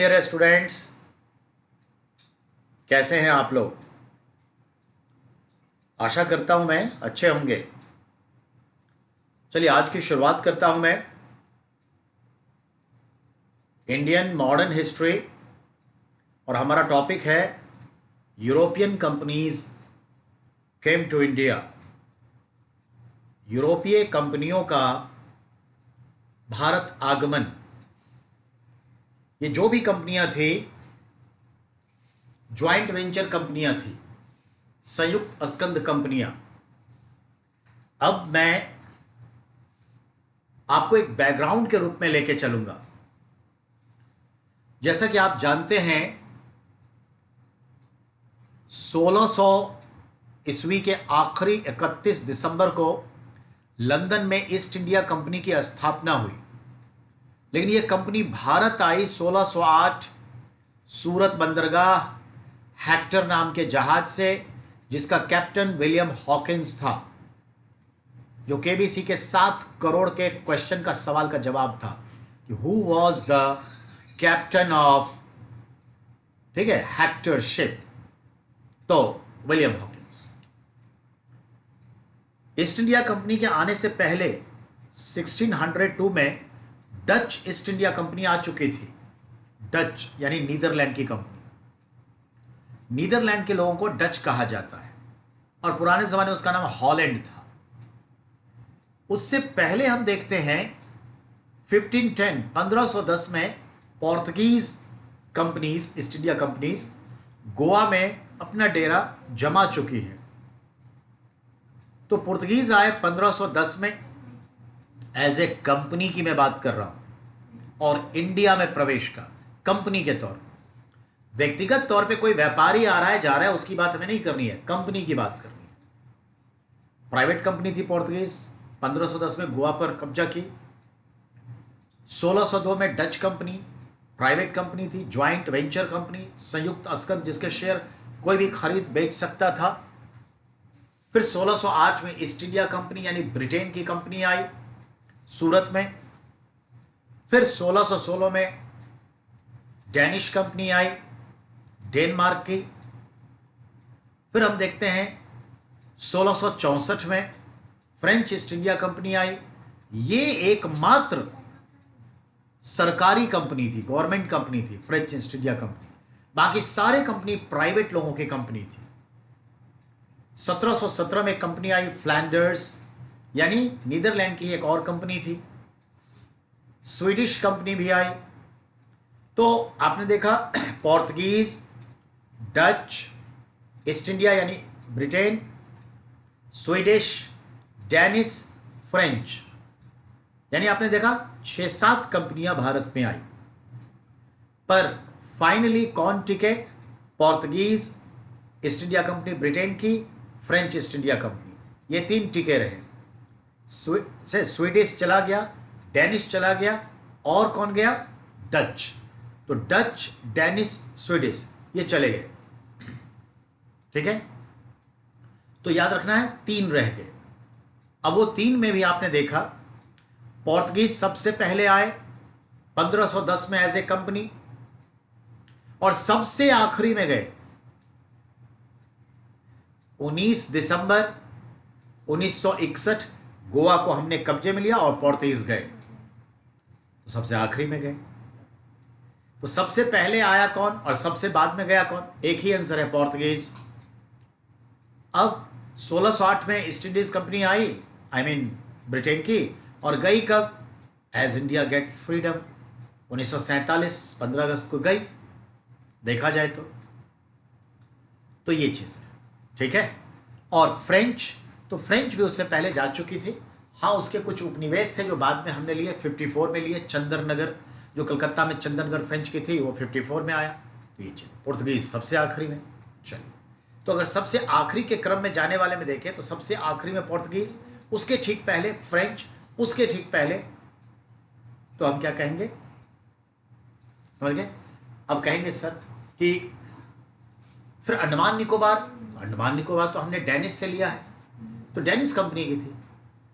Dear students, कैसे हैं आप लोग। आशा करता हूं मैं अच्छे होंगे। चलिए आज की शुरुआत करता हूं मैं इंडियन मॉडर्न हिस्ट्री और हमारा टॉपिक है European companies came to India. यूरोपीय कंपनियों का भारत आगमन। ये जो भी कंपनियां थी ज्वाइंट वेंचर कंपनियां थी, संयुक्त अस्कंद कंपनियां। अब मैं आपको एक बैकग्राउंड के रूप में लेके चलूंगा। जैसा कि आप जानते हैं 1600 ईस्वी के आखिरी 31 दिसंबर को लंदन में ईस्ट इंडिया कंपनी की स्थापना हुई। लेकिन यह कंपनी भारत आई 1608 सूरत बंदरगाह हेक्टर नाम के जहाज से, जिसका कैप्टन विलियम हॉकिंस था, जो केबीसी के 7 करोड़ के क्वेश्चन का सवाल का जवाब था कि who was the captain of, ठीक है, हेक्टर शिप। तो William Hawkins. East India company के आने से पहले 1602 में डच ईस्ट इंडिया कंपनी आ चुकी थी। डच यानी नीदरलैंड की कंपनी। नीदरलैंड के लोगों को डच कहा जाता है और पुराने जमाने में उसका नाम हॉलैंड था। उससे पहले हम देखते हैं 1510 में Portuguese companies, east India companies Goa में अपना डेरा जमा चुकी है। तो पुर्तगीज आए 1510 में, एज ए कंपनी की मैं बात कर रहा हूं, और इंडिया में प्रवेश का कंपनी के तौर। व्यक्तिगत तौर पे कोई व्यापारी आ रहा है जा रहा है उसकी बात हमें नहीं करनी है, कंपनी की बात करनी है। प्राइवेट कंपनी थी पोर्तुगीज, 1510 में गोवा पर कब्जा की। 1602 में डच कंपनी प्राइवेट कंपनी थी, ज्वाइंट वेंचर कंपनी, संयुक्त अस्कंद, जिसके शेयर कोई भी खरीद बेच सकता था। फिर 1608 में ईस्ट इंडिया कंपनी यानी ब्रिटेन की कंपनी आई सूरत में। फिर 1616 में डेनिश कंपनी आई, डेनमार्क की। फिर हम देखते हैं 1664 में फ्रेंच ईस्ट इंडिया कंपनी आई। ये एकमात्र सरकारी कंपनी थी, गवर्नमेंट कंपनी थी फ्रेंच ईस्ट इंडिया कंपनी। बाकी सारे कंपनी प्राइवेट लोगों की कंपनी थी। 1717 में कंपनी आई फ्लैंडर्स, यानी नीदरलैंड की एक और कंपनी थी। स्वीडिश कंपनी भी आई। तो आपने देखा पोर्तुगीज, डच, ईस्ट इंडिया यानी ब्रिटेन, स्वीडिश, डेनिश, फ्रेंच, यानी आपने देखा 6-7 कंपनियां भारत में आई। पर फाइनली कौन टिके? Portuguese east India company Britain की, फ्रेंच ईस्ट इंडिया कंपनी, ये 3 टिके रहे। स्वीडिश चला गया, डेनिश चला गया, और कौन गया? डच। तो डच, डेनिश, स्वीडिश ये चले गए। ठीक है, तो याद रखना है 3 रह गए। अब वो 3 में भी आपने देखा पोर्तुगीज सबसे पहले आए 1510 में एज ए कंपनी, और सबसे आखिरी में गए 19 दिसंबर 1961। गोवा को हमने कब्जे में लिया और पोर्तुगीज गए, तो सबसे आखिरी में गए। तो सबसे पहले आया कौन और सबसे बाद में गया कौन? एक ही आंसर है, पोर्तुगीज। अब 1608 में east Indies company I, I mean Britain की, और गई कब? एज इंडिया गेट फ्रीडम 1947 15 अगस्त को गई, देखा जाए तो ये चीज है। ठीक है, और फ्रेंच, तो फ्रेंच भी उससे पहले जा चुकी थी। हाँ, उसके कुछ उपनिवेश थे जो बाद में हमने लिए, 54 में लिए। चंदरनगर जो कलकत्ता में चंदनगर फ्रेंच की थी, वो 54 में आया। तो ये चीज, पुर्तगीज सबसे आखिरी में। चलिए, तो अगर सबसे आखिरी के क्रम में जाने वाले में देखें तो सबसे आखिरी में पोर्तुगीज, उसके ठीक पहले फ्रेंच, उसके ठीक पहले, तो हम क्या कहेंगे? समझ गए? अब कहेंगे सर कि फिर अंडमान निकोबार। अंडमान निकोबार तो हमने डेनिश से लिया है, तो डेनिश कंपनी की थी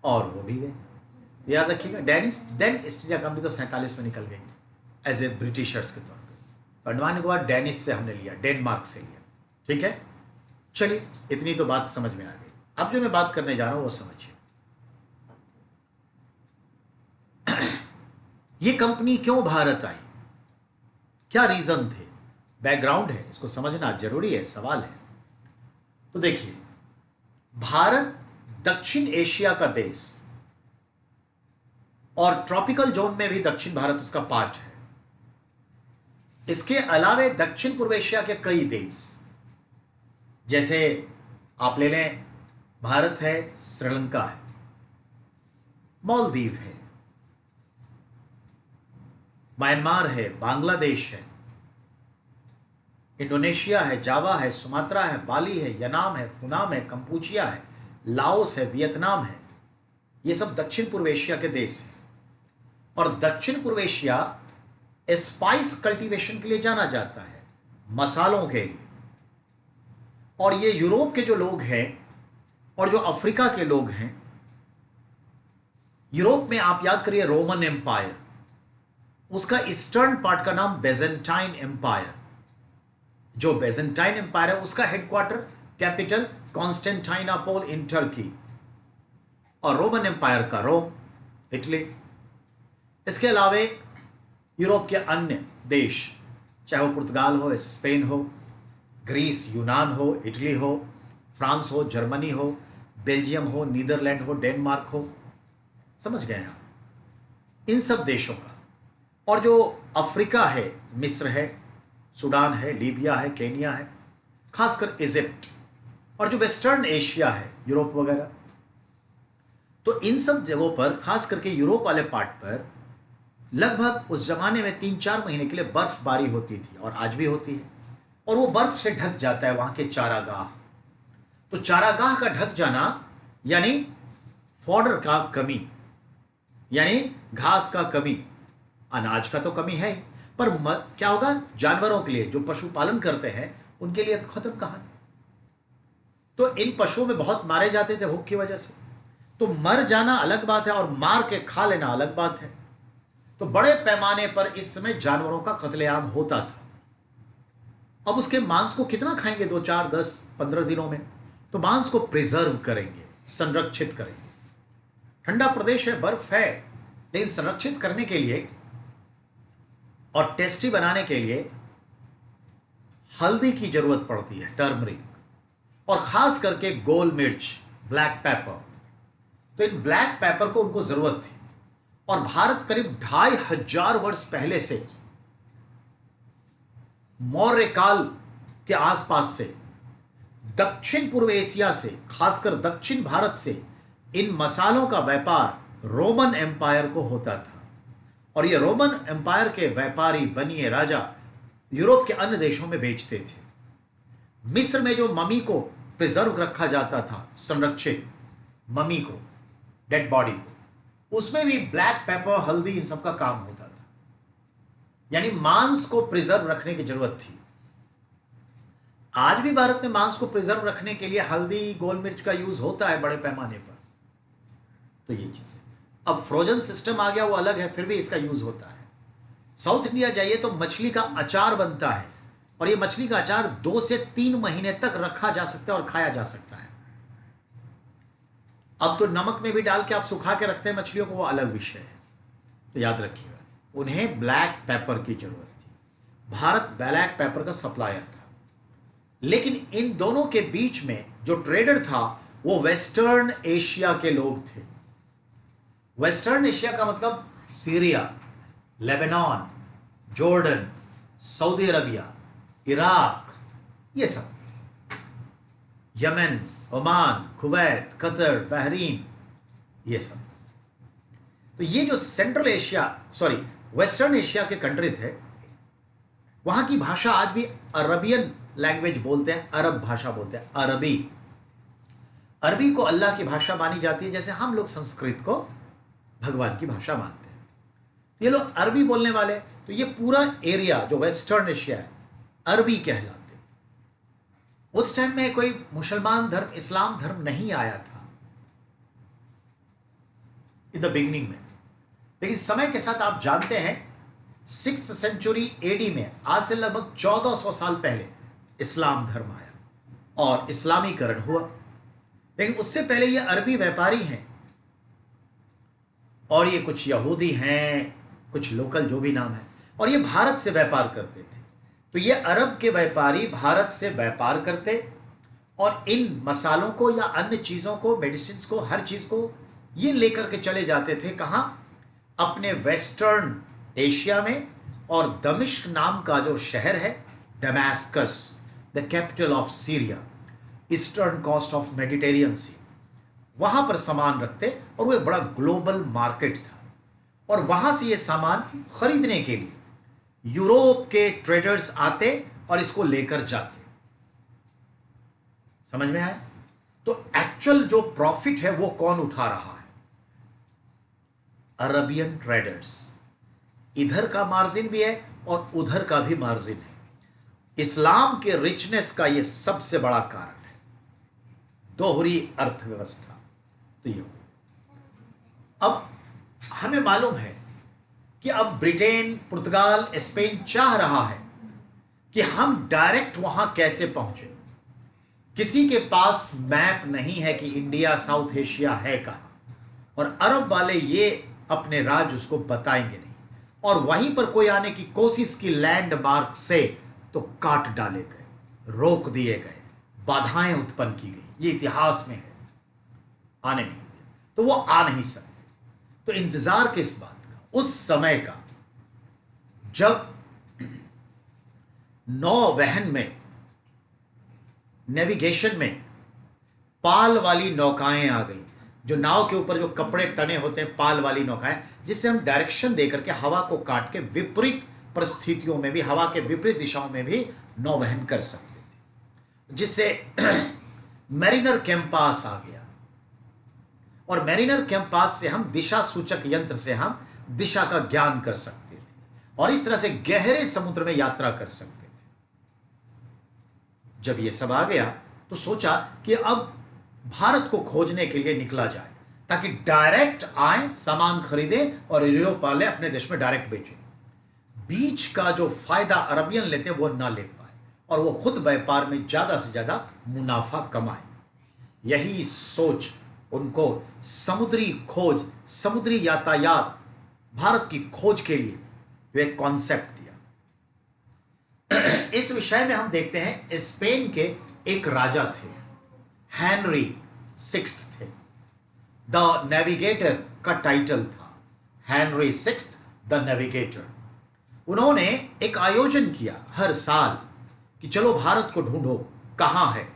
और वो भी गए। याद रखिएगा, Danish, then East India Company तो 47 में निकल गई एज ए ब्रिटिशर्स के तौर पे। तो अंडमान निकोबार डेनिश से हमने लिया, डेनमार्क से लिया। ठीक है, चलिए इतनी तो बात समझ में आ गई। अब जो मैं बात करने जा रहा हूं वो समझिए। ये कंपनी क्यों भारत आई, क्या रीजन थे, बैकग्राउंड है, इसको समझना जरूरी है, सवाल है। तो देखिए, भारत दक्षिण एशिया का देश और ट्रॉपिकल जोन में भी दक्षिण भारत उसका पार्ट है। इसके अलावे दक्षिण पूर्व एशिया के कई देश, जैसे आप ले लें, भारत है, श्रीलंका है, मालदीव है, म्यांमार है, बांग्लादेश है, इंडोनेशिया है, जावा है, सुमात्रा है, बाली है, यनाम है, फुनाम है, कंपूचिया है, लाओस है, वियतनाम है। ये सब दक्षिण पूर्व एशिया के देश हैं। और दक्षिण पूर्व एशिया स्पाइस कल्टीवेशन के लिए जाना जाता है, मसालों के लिए। और ये यूरोप के जो लोग हैं और जो अफ्रीका के लोग हैं, यूरोप में आप याद करिए रोमन एम्पायर, उसका ईस्टर्न पार्ट का नाम बेजेंटाइन एम्पायर। जो बेजेंटाइन एम्पायर है उसका हेडक्वार्टर, कैपिटल कॉन्स्टेंटाइनोपल इन टर्की, और रोमन एम्पायर का रोम, इटली। इसके अलावे यूरोप के अन्य देश, चाहे वो पुर्तगाल हो, स्पेन हो, ग्रीस, यूनान हो, इटली हो, फ्रांस हो, जर्मनी हो, बेल्जियम हो, नीदरलैंड हो, डेनमार्क हो, समझ गए आप, इन सब देशों का। और जो अफ्रीका है, मिस्र है, सूडान है, लीबिया है, केनिया है, खासकर इजिप्ट, और जो वेस्टर्न एशिया है, यूरोप वगैरह। तो इन सब जगहों पर, खास करके यूरोप वाले पार्ट पर, लगभग उस जमाने में 3-4 महीने के लिए बर्फबारी होती थी, और आज भी होती है। और वो बर्फ से ढक जाता है वहां के चारागाह। तो चारागाह का ढक जाना यानी फॉडर का कमी, यानी घास का कमी, अनाज का तो कमी है ही, पर क्या होगा जानवरों के लिए, जो पशुपालन करते हैं उनके लिए तो खत्म कहानी। तो इन पशुओं में बहुत मारे जाते थे भूख की वजह से। तो मर जाना अलग बात है और मार के खा लेना अलग बात है। तो बड़े पैमाने पर इस समय जानवरों का कत्लेआम होता था। अब उसके मांस को कितना खाएंगे, 2, 4, 10, 15 दिनों में? तो मांस को प्रिजर्व करेंगे, संरक्षित करेंगे। ठंडा प्रदेश है, बर्फ है, लेकिन संरक्षित करने के लिए और टेस्टी बनाने के लिए हल्दी की जरूरत पड़ती है, टर्मरिक, और खास करके गोल मिर्च, ब्लैक पेपर। तो इन ब्लैक पेपर को उनको जरूरत थी। और भारत करीब 2500 वर्ष पहले से, मौर्य काल के आसपास से, दक्षिण पूर्व एशिया से, खासकर दक्षिण भारत से, इन मसालों का व्यापार रोमन एम्पायर को होता था। और ये रोमन एम्पायर के व्यापारी, बनिए, राजा यूरोप के अन्य देशों में बेचते थे। मिस्र में जो ममी को प्रिजर्व रखा जाता था, संरक्षित ममी को, डेड बॉडी को, उसमें भी ब्लैक पेपर, हल्दी, इन सब का काम होता था। यानी मांस को प्रिजर्व रखने की जरूरत थी। आज भी भारत में मांस को प्रिजर्व रखने के लिए हल्दी, गोल मिर्च का यूज होता है बड़े पैमाने पर। तो ये चीज है। अब फ्रोजन सिस्टम आ गया, वो अलग है, फिर भी इसका यूज होता है। साउथ इंडिया जाइए तो मछली का अचार बनता है, और ये मछली का अचार 2 से 3 महीने तक रखा जा सकता है और खाया जा सकता है। अब तो नमक में भी डाल के आप सुखा के रखते हैं मछलियों को, वो अलग विषय है। तो याद रखिएगा, उन्हें ब्लैक पेपर की जरूरत थी। भारत ब्लैक पेपर का सप्लायर था। लेकिन इन दोनों के बीच में जो ट्रेडर था वो वेस्टर्न एशिया के लोग थे। वेस्टर्न एशिया का मतलब Syria, Lebanon, Jordan, Saudi Arabia, Iraq, ये सब, Yemen, Oman, Kuwait, Qatar, Bahrain, ये सब। तो ये जो central Asia, sorry western Asia के कंट्री थे, वहां की भाषा आज भी अरबियन लैंग्वेज बोलते हैं, अरब भाषा बोलते हैं, अरबी। अरबी को अल्लाह की भाषा मानी जाती है, जैसे हम लोग संस्कृत को भगवान की भाषा मानते हैं। ये लोग अरबी बोलने वाले, तो ये पूरा एरिया जो वेस्टर्न एशिया है, अरबी कहलाते। उस टाइम में कोई मुसलमान धर्म, इस्लाम धर्म नहीं आया था इन द बिगिनिंग में। लेकिन समय के साथ आप जानते हैं 6th सेंचुरी एडी में, आज से लगभग 1400 साल पहले इस्लाम धर्म आया और इस्लामीकरण हुआ। लेकिन उससे पहले ये अरबी व्यापारी हैं और ये कुछ यहूदी हैं, कुछ लोकल जो भी नाम है, और ये भारत से व्यापार करते थे। तो ये अरब के व्यापारी भारत से व्यापार करते और इन मसालों को या अन्य चीज़ों को, मेडिसिन को, हर चीज़ को ये लेकर के चले जाते थे। कहाँ? अपने वेस्टर्न एशिया में। और दमिश्क नाम का जो शहर है, Damascus, the capital of Syria, eastern coast of Mediterranean sea, वहां पर सामान रखते और वो एक बड़ा ग्लोबल मार्केट था। और वहां से ये सामान खरीदने के लिए यूरोप के ट्रेडर्स आते और इसको लेकर जाते। समझ में आया? तो एक्चुअल जो प्रॉफिट है वो कौन उठा रहा है? Arabian traders. इधर का मार्जिन भी है और उधर का भी मार्जिन है। इस्लाम के रिचनेस का ये सबसे बड़ा कारण है, दोहरी अर्थव्यवस्था। तो ये अब हमें मालूम है कि अब ब्रिटेन, पुर्तगाल, स्पेन चाह रहा है कि हम डायरेक्ट वहां कैसे पहुंचे। किसी के पास मैप नहीं है कि इंडिया साउथ एशिया है कहां, और अरब वाले ये अपने राज्य उसको बताएंगे नहीं, और वहीं पर कोई आने की कोशिश की लैंडमार्क से तो काट डाले गए, रोक दिए गए, बाधाएं उत्पन्न की गई। ये इतिहास में है, आने नहीं दिया, तो वो आ नहीं सकते। तो इंतजार किस बात का? उस समय का जब नौवहन में, नेविगेशन में पाल वाली नौकाएं आ गई। जो नाव के ऊपर जो कपड़े तने होते हैं, पाल वाली नौकाएं, जिससे हम डायरेक्शन देकर के हवा को काट के विपरीत परिस्थितियों में भी, हवा के विपरीत दिशाओं में भी नौवहन कर सकते थे, जिससे मैरिनर कैंपास आ गया। और मैरिनर कैंपास से हम दिशा सूचक यंत्र से हम दिशा का ज्ञान कर सकते थे और इस तरह से गहरे समुद्र में यात्रा कर सकते थे। जब ये सब आ गया तो सोचा कि अब भारत को खोजने के लिए निकला जाए, ताकि डायरेक्ट आए, सामान खरीदे और यूरोप वाले अपने देश में डायरेक्ट बेचे। बीच का जो फायदा अरबियन लेते वो ना ले पाए और वो खुद व्यापार में ज्यादा से ज्यादा मुनाफा कमाए। यही सोच उनको समुद्री खोज, समुद्री यातायात, भारत की खोज के लिए जो एक कॉन्सेप्ट दिया। इस विषय में हम देखते हैं, स्पेन के एक राजा थे, हेनरी 6 थे। द नेविगेटर का टाइटल था, हेनरी 6 द नेविगेटर। उन्होंने एक आयोजन किया हर साल कि चलो भारत को ढूंढो, कहां है।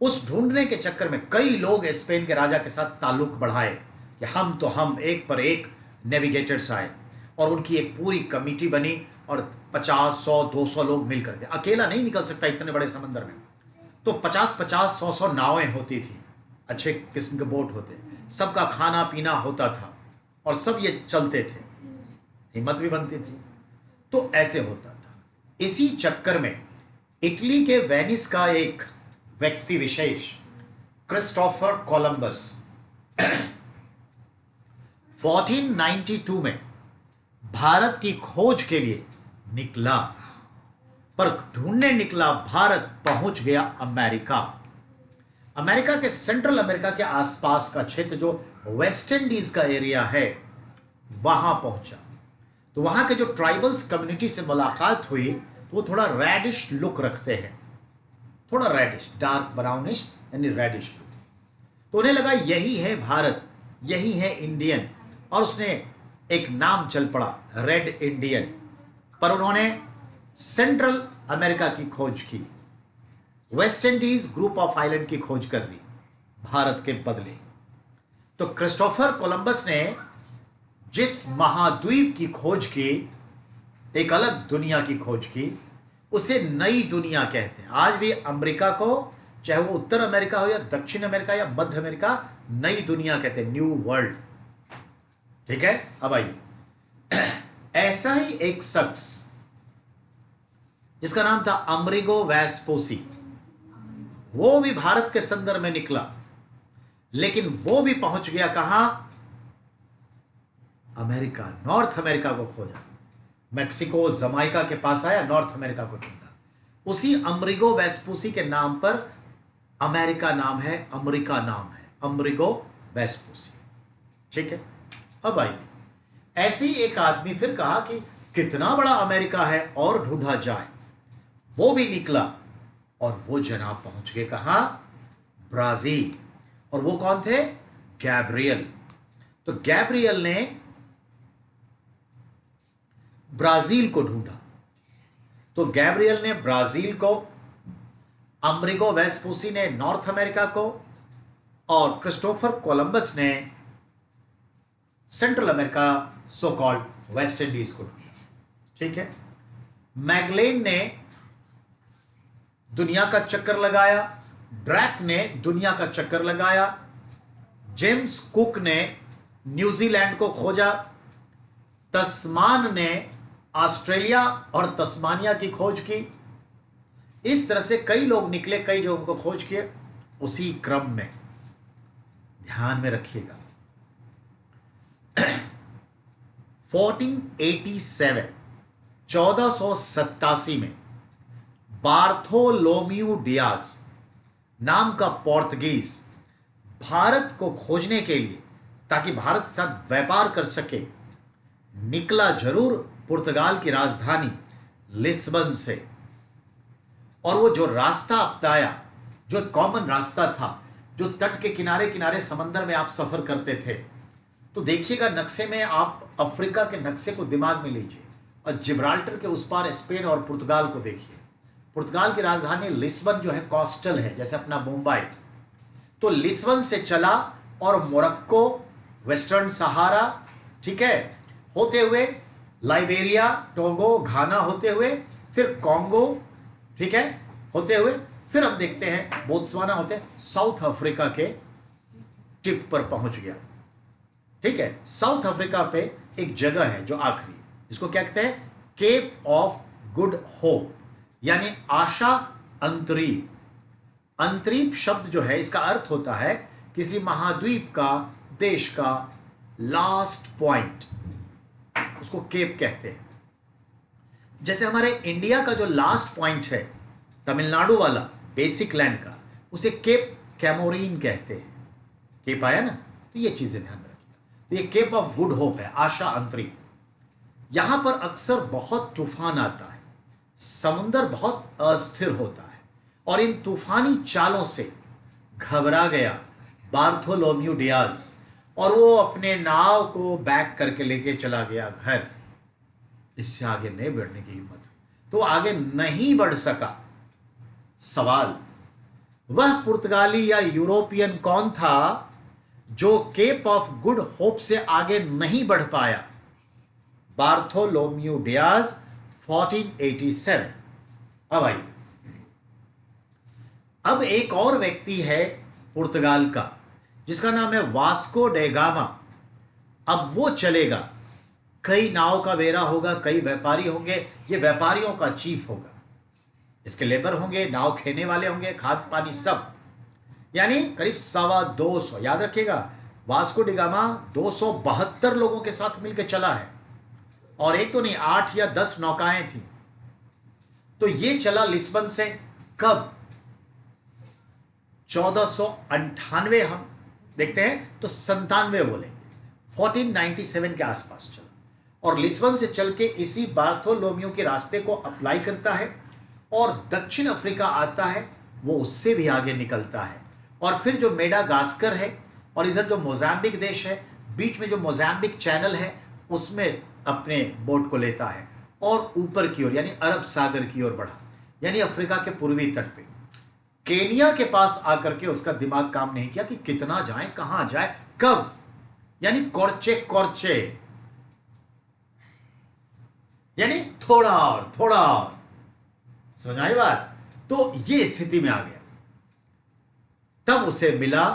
उस ढूंढने के चक्कर में कई लोग स्पेन के राजा के साथ ताल्लुक बढ़ाए कि हम एक पर एक नेविगेटर्स आए और उनकी एक पूरी कमिटी बनी और 50, 100, 200 लोग मिलकर के, अकेला नहीं निकल सकता इतने बड़े समंदर में, तो 50-50, 100-100 नावें होती थी, अच्छे किस्म के बोट होते, सबका खाना पीना होता था और सब ये चलते थे, हिम्मत भी बनती थी। तो ऐसे होता था। इसी चक्कर में इटली के वेनिस का एक व्यक्ति विशेष, क्रिस्टोफर कोलंबस, 1492 में भारत की खोज के लिए निकला, पर ढूंढने निकला भारत, पहुंच गया अमेरिका। अमेरिका के, सेंट्रल अमेरिका के आसपास का क्षेत्र जो वेस्ट इंडीज का एरिया है, वहां पहुंचा। तो वहां के जो ट्राइबल्स कम्युनिटी से मुलाकात हुई तो वो थोड़ा रेडिश लुक रखते हैं, थोड़ा रेडिश, डार्क ब्राउनिश यानी रेडिश लुक। तो उन्हें लगा यही है भारत, यही है इंडियन, और उसने एक नाम चल पड़ा, रेड इंडियन। पर उन्होंने सेंट्रल अमेरिका की खोज की, West Indies group of island की खोज कर दी भारत के बदले। तो क्रिस्टोफर कोलंबस ने जिस महाद्वीप की खोज की, एक अलग दुनिया की खोज की, उसे नई दुनिया कहते हैं। आज भी अमेरिका को, चाहे वो उत्तर अमेरिका हो या दक्षिण अमेरिका या मध्य अमेरिका, नई दुनिया कहते हैं, न्यू वर्ल्ड। ठीक है। अब आइए, ऐसा ही एक शख्स जिसका नाम था अमरिगो वेस्पूसी, वो भी भारत के संदर्भ में निकला, लेकिन वो भी पहुंच गया कहां? अमेरिका, नॉर्थ अमेरिका को खोजा। मैक्सिको जमाइका के पास आया, नॉर्थ अमेरिका को ढूंढा। उसी अमरिगो वेस्पूसी के नाम पर अमेरिका नाम है, अमेरिका नाम है, अमरिगो वेस्पूसी। ठीक है। अब आइए, ऐसे ही एक आदमी फिर कहा कि कितना बड़ा अमेरिका है और ढूंढा जाए। वो भी निकला और वो जनाब पहुंच गए कहां? ब्राजील। और वो कौन थे? गैब्रियल। तो गैब्रियल ने ब्राजील को ढूंढा। तो गैब्रियल ने ब्राजील को, अमरिगो वेस्पूसी ने नॉर्थ अमेरिका को, और क्रिस्टोफर कोलंबस ने central America, so called West Indies को ढूंढा। ठीक है। मैगलेन ने दुनिया का चक्कर लगाया, ड्रैक ने दुनिया का चक्कर लगाया, जेम्स कुक ने न्यूजीलैंड को खोजा, तस्मान ने ऑस्ट्रेलिया और तस्मानिया की खोज की। इस तरह से कई लोग निकले, कई जगहों को खोज किए। उसी क्रम में ध्यान में रखिएगा 1487 में बार्थोलोम्यू डियाज नाम का पोर्तुगीज भारत को खोजने के लिए, ताकि भारत के साथ व्यापार कर सके, निकला जरूर पुर्तगाल की राजधानी लिस्बन से। और वो जो रास्ता अपनाया, जो कॉमन रास्ता था, जो तट के किनारे किनारे समंदर में आप सफर करते थे, तो देखिएगा नक्शे में, आप अफ्रीका के नक्शे को दिमाग में लीजिए और जिब्राल्टर के उस पार स्पेन और पुर्तगाल को देखिए। पुर्तगाल की राजधानी लिस्बन जो है कोस्टल है, जैसे अपना मुंबई। तो लिस्बन से चला और मोरक्को, वेस्टर्न सहारा, ठीक है, होते हुए लाइबेरिया, टोगो, घाना होते हुए, फिर कॉन्गो, ठीक है, होते हुए फिर हम देखते हैं बोत्सवाना होते हैं, साउथ अफ्रीका के टिप पर पहुंच गया। ठीक है। साउथ अफ्रीका पे एक जगह है जो आखिरी, इसको क्या कहते हैं? केप ऑफ गुड होप, यानी आशा अंतरीप। अंतरीप शब्द जो है, इसका अर्थ होता है किसी महाद्वीप का, देश का लास्ट पॉइंट, उसको केप कहते हैं। जैसे हमारे इंडिया का जो लास्ट पॉइंट है तमिलनाडु वाला बेसिक लैंड का, उसे केप कैमोरीन कहते हैं। केप आया ना, तो ये चीजें ध्यान में रखिएगा। तो ये केप ऑफ गुड होप है, आशा अंतरिक्ष। यहां पर अक्सर बहुत तूफान आता है, समुंदर बहुत अस्थिर होता है, और इन तूफानी चालों से घबरा गया बार्थोलोम्यू डियाज, और वो अपने नाव को बैक करके लेके चला गया घर। इससे आगे नहीं बढ़ने की हिम्मत, तो आगे नहीं बढ़ सका। सवाल, वह पुर्तगाली या यूरोपियन कौन था जो केप ऑफ गुड होप से आगे नहीं बढ़ पाया? Bartholomew Diaz 1487। अब आइए, अब एक और व्यक्ति है पुर्तगाल का, जिसका नाम है वास्को डे गामा। अब वो चलेगा, कई नाव का बेड़ा होगा, कई व्यापारी होंगे, ये व्यापारियों का चीफ होगा, इसके लेबर होंगे, नाव खेने वाले होंगे, खाद पानी सब, यानी करीब 225, याद रखिएगा वास्को डी गामा 272 लोगों के साथ मिलकर चला है, और एक तो नहीं 8 या 10 नौकाएं थी। तो ये चला लिस्बन से कब? 1498 हम देखते हैं तो 97 बोलेंगे, 1497 के आसपास चला, और लिस्बन से चल के इसी बार्थोलोम्यू के रास्ते को अप्लाई करता है और दक्षिण अफ्रीका आता है, वो उससे भी आगे निकलता है, और फिर जो मेडागास्कर है और इधर जो मोजाम्बिक देश है, बीच में जो मोजाम्बिक चैनल है, उसमें अपने बोट को लेता है और ऊपर की ओर, यानी अरब सागर की ओर बढ़ा, यानी अफ्रीका के पूर्वी तट पे। केनिया के पास आकर के उसका दिमाग काम नहीं किया कि कितना जाए, कहां जाए, कब, यानी कोर्चे कोर्चे, यानी थोड़ा और थोड़ा और, समझ आई बात? तो ये स्थिति में आ गया। तब उसे मिला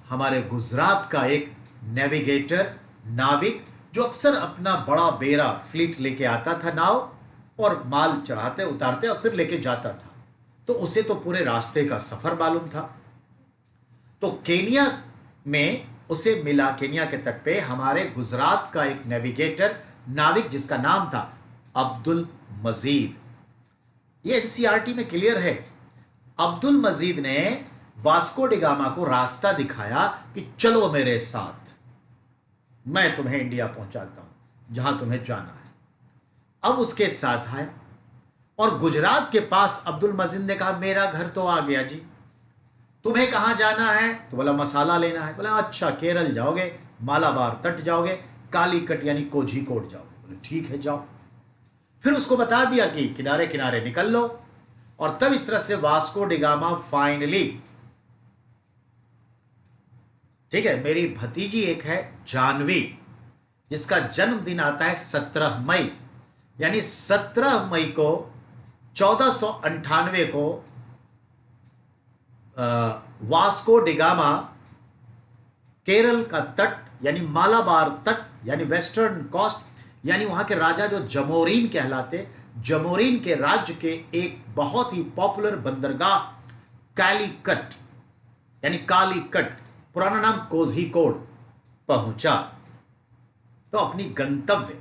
हमारे गुजरात का एक नेविगेटर, नाविक, जो अक्सर अपना बड़ा बेड़ा फ्लीट लेके आता था, नाव, और माल चढ़ाते उतारते और फिर लेके जाता था। तो उसे तो पूरे रास्ते का सफर मालूम था। तो केनिया में उसे मिला, केनिया के तट पे हमारे गुजरात का एक नेविगेटर, नाविक, जिसका नाम था अब्दुल मजीद। ये एनसीईआरटी में क्लियर है। अब्दुल मजीद ने वास्को डी गामा को रास्ता दिखाया कि चलो मेरे साथ, मैं तुम्हें इंडिया पहुंचाता हूं जहां तुम्हें जाना है। अब उसके साथ आया और गुजरात के पास अब्दुल मजीद ने कहा मेरा घर तो आ गया जी, तुम्हें कहां जाना है? तो बोला मसाला लेना है। बोला अच्छा, केरल जाओगे, मालाबार तट जाओगे, कालीकट यानी कोझीकोड जाओगे। बोले ठीक है जाओ। फिर उसको बता दिया कि किनारे किनारे निकल लो, और तब इस तरह से वास्को डी गामा फाइनली, ठीक है, मेरी भतीजी एक है जानवी, जिसका जन्मदिन आता है 17 मई, यानी 17 मई को 1498 को वास्को डी गामा केरल का तट यानी मालाबार तट यानी वेस्टर्न कोस्ट, यानी वहां के राजा जो जमोरीन कहलाते, जमोरीन के राज्य के एक बहुत ही पॉपुलर बंदरगाह कालीकट यानी कालीकट, पुराना नाम कोझीकोड, पहुंचा। तो अपनी गंतव्य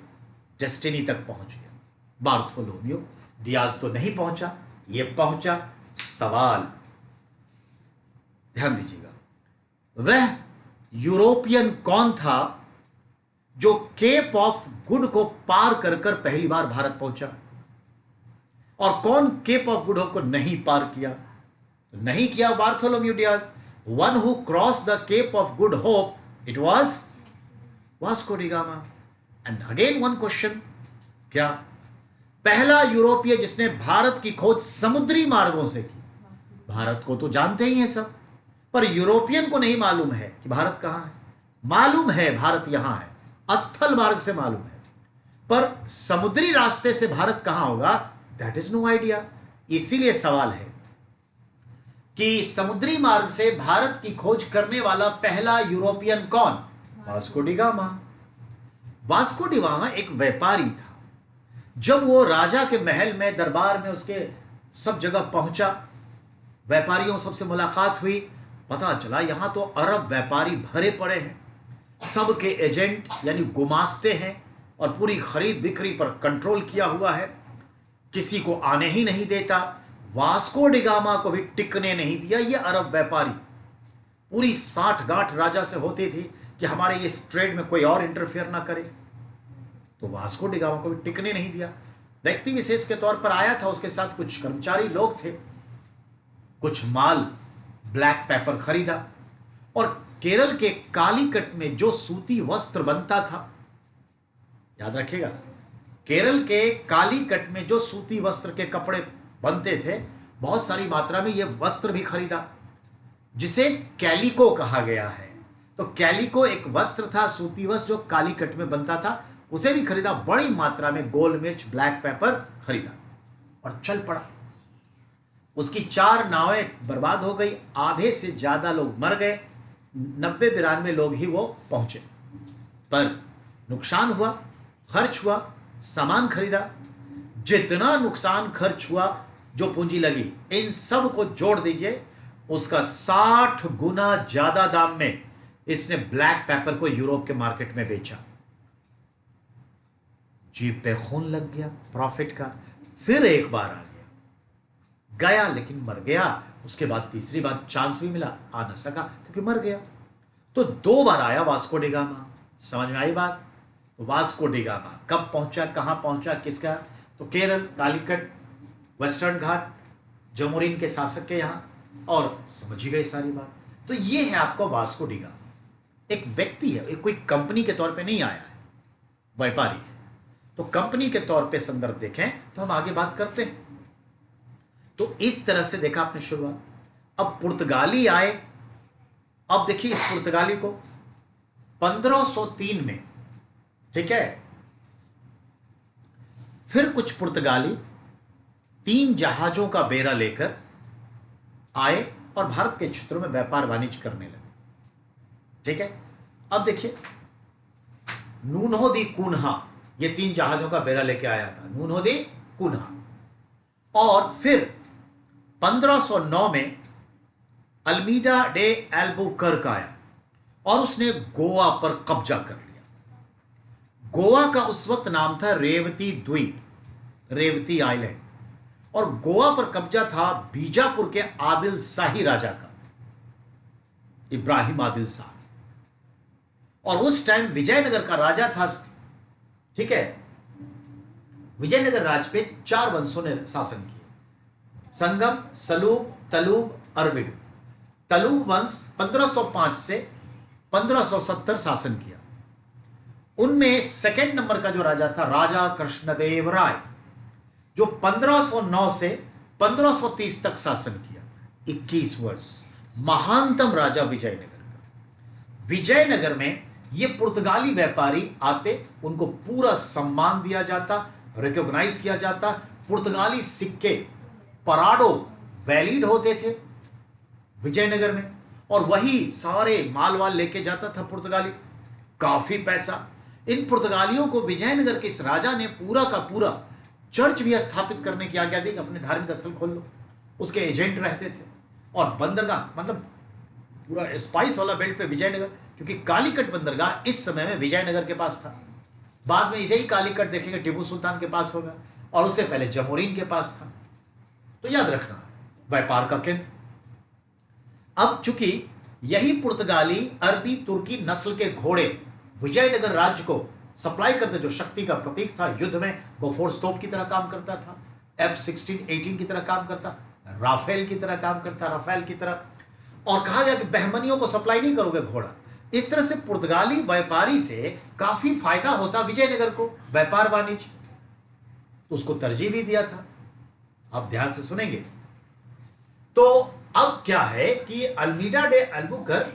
डेस्टिनी तक पहुंच गया। बार्थोलोम्यू डियाज तो नहीं पहुंचा, ये पहुंचा। सवाल ध्यान दीजिएगा, वह यूरोपियन कौन था जो केप ऑफ गुड को पार कर कर पहली बार भारत पहुंचा? और कौन केप ऑफ गुड होप को नहीं पार किया? तो नहीं किया Bartholomew Dias. One who cross the Cape of Good Hope, it was Vasco da Gama. And again one question, क्या पहला यूरोपीय जिसने भारत की खोज समुद्री मार्गों से की? भारत को तो जानते ही हैं सब, पर यूरोपियन को नहीं मालूम है कि भारत कहां है। मालूम है भारत यहां है, स्थल मार्ग से मालूम है, पर समुद्री रास्ते से भारत कहां होगा, दैट इज नो आइडिया। इसीलिए सवाल है कि समुद्री मार्ग से भारत की खोज करने वाला पहला यूरोपियन कौन? Vasco da gamma. Vasco da gamma एक व्यापारी था। जब वो राजा के महल में, दरबार में, उसके सब जगह पहुंचा, व्यापारियों सबसे मुलाकात हुई, पता चला यहां तो अरब व्यापारी भरे पड़े हैं, सबके एजेंट यानी गुमास्ते हैं, और पूरी खरीद बिक्री पर कंट्रोल किया हुआ है, किसी को आने ही नहीं देता। वास्को डी गामा को भी टिकने नहीं दिया ये अरब व्यापारी। पूरी साठ गांठ राजा से होती थी कि हमारे इस ट्रेड में कोई और इंटरफेयर ना करे, तो वास्को डी गामा को भी टिकने नहीं दिया। व्यक्ति विशेष के तौर पर आया था, उसके साथ कुछ कर्मचारी लोग थे, कुछ माल ब्लैक पेपर खरीदा, और केरल के कालीकट में जो सूती वस्त्र बनता था, याद रखिएगा, केरल के कालीकट में जो सूती वस्त्र के कपड़े बनते थे, बहुत सारी मात्रा में यह वस्त्र भी खरीदा, जिसे कैलिको कहा गया है। तो कैलिको एक वस्त्र था, सूती वस्त्र जो कालीकट में बनता था, उसे भी खरीदा। बड़ी मात्रा में गोल मिर्च, ब्लैक पेपर खरीदा और चल पड़ा। उसकी 4 नावें बर्बाद हो गई, आधे से ज्यादा लोग मर गए, 90-92 लोग ही वो पहुंचे, पर नुकसान हुआ, खर्च हुआ, सामान खरीदा। जितना नुकसान खर्च हुआ, जो पूंजी लगी, इन सब को जोड़ दीजिए, उसका 60 गुना ज्यादा दाम में इसने ब्लैक पेपर को यूरोप के मार्केट में बेचा। जीप पे खून लग गया प्रॉफिट का। फिर एक बार आ गया लेकिन मर गया। उसके बाद तीसरी बार चांस भी मिला, आ न सका क्योंकि मर गया। तो 2 बार आया वास्को डी गामा। समझ में आई बात? तो वास्को डी गामा कब पहुंचा, कहां पहुंचा, किसका? तो केरल, कालीकट, वेस्टर्न घाट, जमोरीन के शासक के यहां, और समझ ही गए सारी बात। तो ये है आपको वास्को डी गामा। एक व्यक्ति है, एक कोई कंपनी के तौर पे नहीं आया है, व्यापारी है। तो कंपनी के तौर पे संदर्भ देखें तो हम आगे बात करते हैं। तो इस तरह से देखा आपने शुरुआत। अब पुर्तगाली आए। अब देखिए इस पुर्तगाली को 1503 में, ठीक है, फिर कुछ पुर्तगाली 3 जहाजों का बेड़ा लेकर आए और भारत के क्षेत्रों में व्यापार वाणिज्य करने लगे। ठीक है, अब देखिए नूनहो दी कुन्हा, ये 3 जहाजों का बेड़ा लेके आया था, नूनहो दी कुन्हा। और फिर 1509 में अल्मीडा डे एल्बुकर्क आया और उसने गोवा पर कब्जा कर लिया। गोवा का उस वक्त नाम था रेवती द्वीप। रेवती आइलैंड। और गोवा पर कब्जा था बीजापुर के आदिल शाही राजा का, इब्राहिम आदिल शाह। और उस टाइम विजयनगर का राजा था, ठीक है। विजयनगर राज्य पे 4 वंशों ने शासन किया, संगम, सलूब, तलूब, अरविड। तलूब वंश 1505 से 1570 शासन किया। उनमें सेकंड नंबर का जो राजा था राजा कृष्णदेव राय, जो 1509 से 1530 तक शासन किया, 21 वर्ष। महानतम राजा विजयनगर का। विजयनगर में ये पुर्तगाली व्यापारी आते, उनको पूरा सम्मान दिया जाता, रिकॉग्नाइज किया जाता। पुर्तगाली सिक्के पराडो वैलिड होते थे विजयनगर में, और वही सारे माल वाल लेके जाता था पुर्तगाली। काफी पैसा। इन पुर्तगालियों को विजयनगर के इस राजा ने पूरा का पूरा चर्च भी स्थापित करने की आज्ञा दी कि अपने धार्मिक स्थल खोल लो। उसके एजेंट रहते थे। और बंदरगाह, मतलब पूरा स्पाइस वाला बेल्ट पे विजयनगर, क्योंकि कालीकट बंदरगाह इस समय में विजयनगर के पास था। बाद में इसे ही कालीकट देखेंगे टिपू सुल्तान के पास होगा, और उससे पहले जमोरीन के पास था। तो याद रखना, व्यापार का केंद्र। अब चूंकि यही पुर्तगाली अरबी तुर्की नस्ल के घोड़े विजयनगर राज्य को सप्लाई करते, जो शक्ति का प्रतीक था, युद्ध में बोफोर्स तोप की तरह काम करता था, F-16-18 की तरह काम करता, राफेल की तरह काम करता, राफेल की तरह। और कहा गया कि बहमनियों को सप्लाई नहीं करोगे घोड़ा। इस तरह से पुर्तगाली व्यापारी से काफी फायदा होता विजयनगर को, व्यापार वाणिज्य, तो उसको तरजीह भी दिया था। आप ध्यान से सुनेंगे। तो अब क्या है कि अल्मीडा डे अल्बुकर्क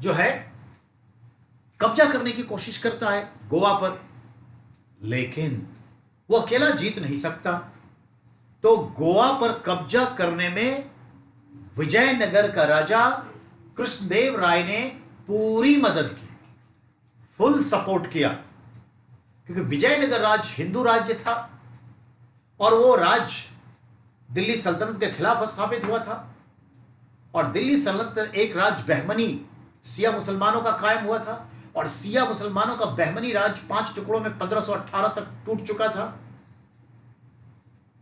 जो है कब्जा करने की कोशिश करता है गोवा पर, लेकिन वो अकेला जीत नहीं सकता। तो गोवा पर कब्जा करने में विजयनगर का राजा कृष्णदेव राय ने पूरी मदद की, फुल सपोर्ट किया, क्योंकि विजयनगर राज्य हिंदू राज्य था और वो राज्य दिल्ली सल्तनत के खिलाफ स्थापित हुआ था। और दिल्ली सल्तनत एक राज्य बहमनी सिया मुसलमानों का कायम हुआ था, और सिया मुसलमानों का बहमनी राज्य 5 टुकड़ों में 1518 तक टूट चुका था,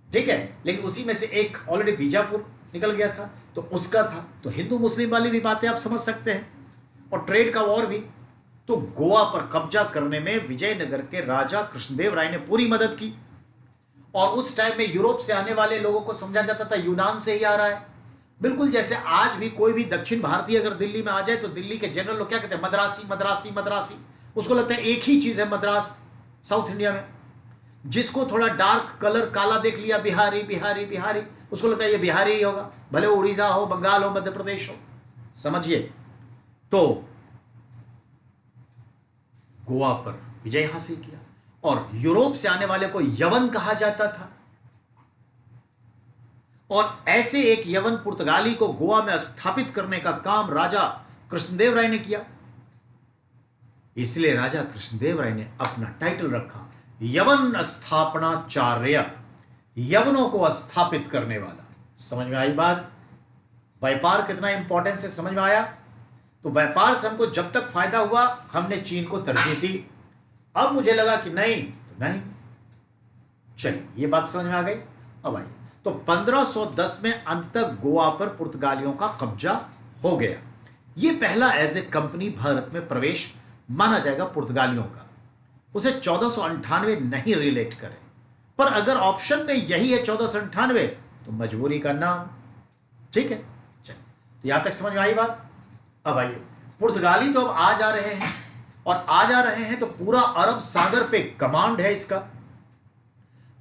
ठीक है। लेकिन उसी में से एक ऑलरेडी बीजापुर निकल गया था, तो उसका था। तो हिंदू मुस्लिम वाली भी बातें आप समझ सकते हैं, और ट्रेड का वॉर भी। तो गोवा पर कब्जा करने में विजयनगर के राजा कृष्णदेव राय ने पूरी मदद की। और उस टाइम में यूरोप से आने वाले लोगों को समझा जाता था यूनान से ही आ रहा है। बिल्कुल जैसे आज भी कोई भी दक्षिण भारतीय अगर दिल्ली में आ जाए तो दिल्ली के जनरल लोग क्या कहते हैं, मद्रासी मद्रासी मद्रासी। उसको लगता है एक ही चीज है मद्रास साउथ इंडिया में। जिसको थोड़ा डार्क कलर काला देख लिया, बिहारी बिहारी बिहारी, उसको लगता है ये बिहारी ही होगा, भले उड़ीसा हो, बंगाल हो, मध्य प्रदेश हो। समझिए। तो गोवा पर विजय हासिल किया, और यूरोप से आने वाले को यवन कहा जाता था। और ऐसे एक यवन पुर्तगाली को गोवा में स्थापित करने का काम राजा कृष्णदेव राय ने किया। इसलिए राजा कृष्णदेव राय ने अपना टाइटल रखा यवन स्थापनाचार्य, यवनों को स्थापित करने वाला। समझ में आई बात? व्यापार कितना इंपॉर्टेंस है, समझ में आया? तो व्यापार से हमको जब तक फायदा हुआ हमने चीन को तरजीह दी। अब मुझे लगा कि नहीं तो नहीं। चलिए, ये बात समझ में आ गई। अब आइए, तो 1510 में अंत तक गोवा पर पुर्तगालियों का कब्जा हो गया। यह पहला एज ए कंपनी भारत में प्रवेश माना जाएगा पुर्तगालियों का। उसे 1498 नहीं रिलेट करें, पर अगर ऑप्शन में यही है 1498 तो मजबूरी का नाम। ठीक है, चलिए, तो यहां तक समझ में आई बात। अब आइए, पुर्तगाली तो अब आ जा रहे हैं, और आ जा रहे हैं तो पूरा अरब सागर पे कमांड है इसका।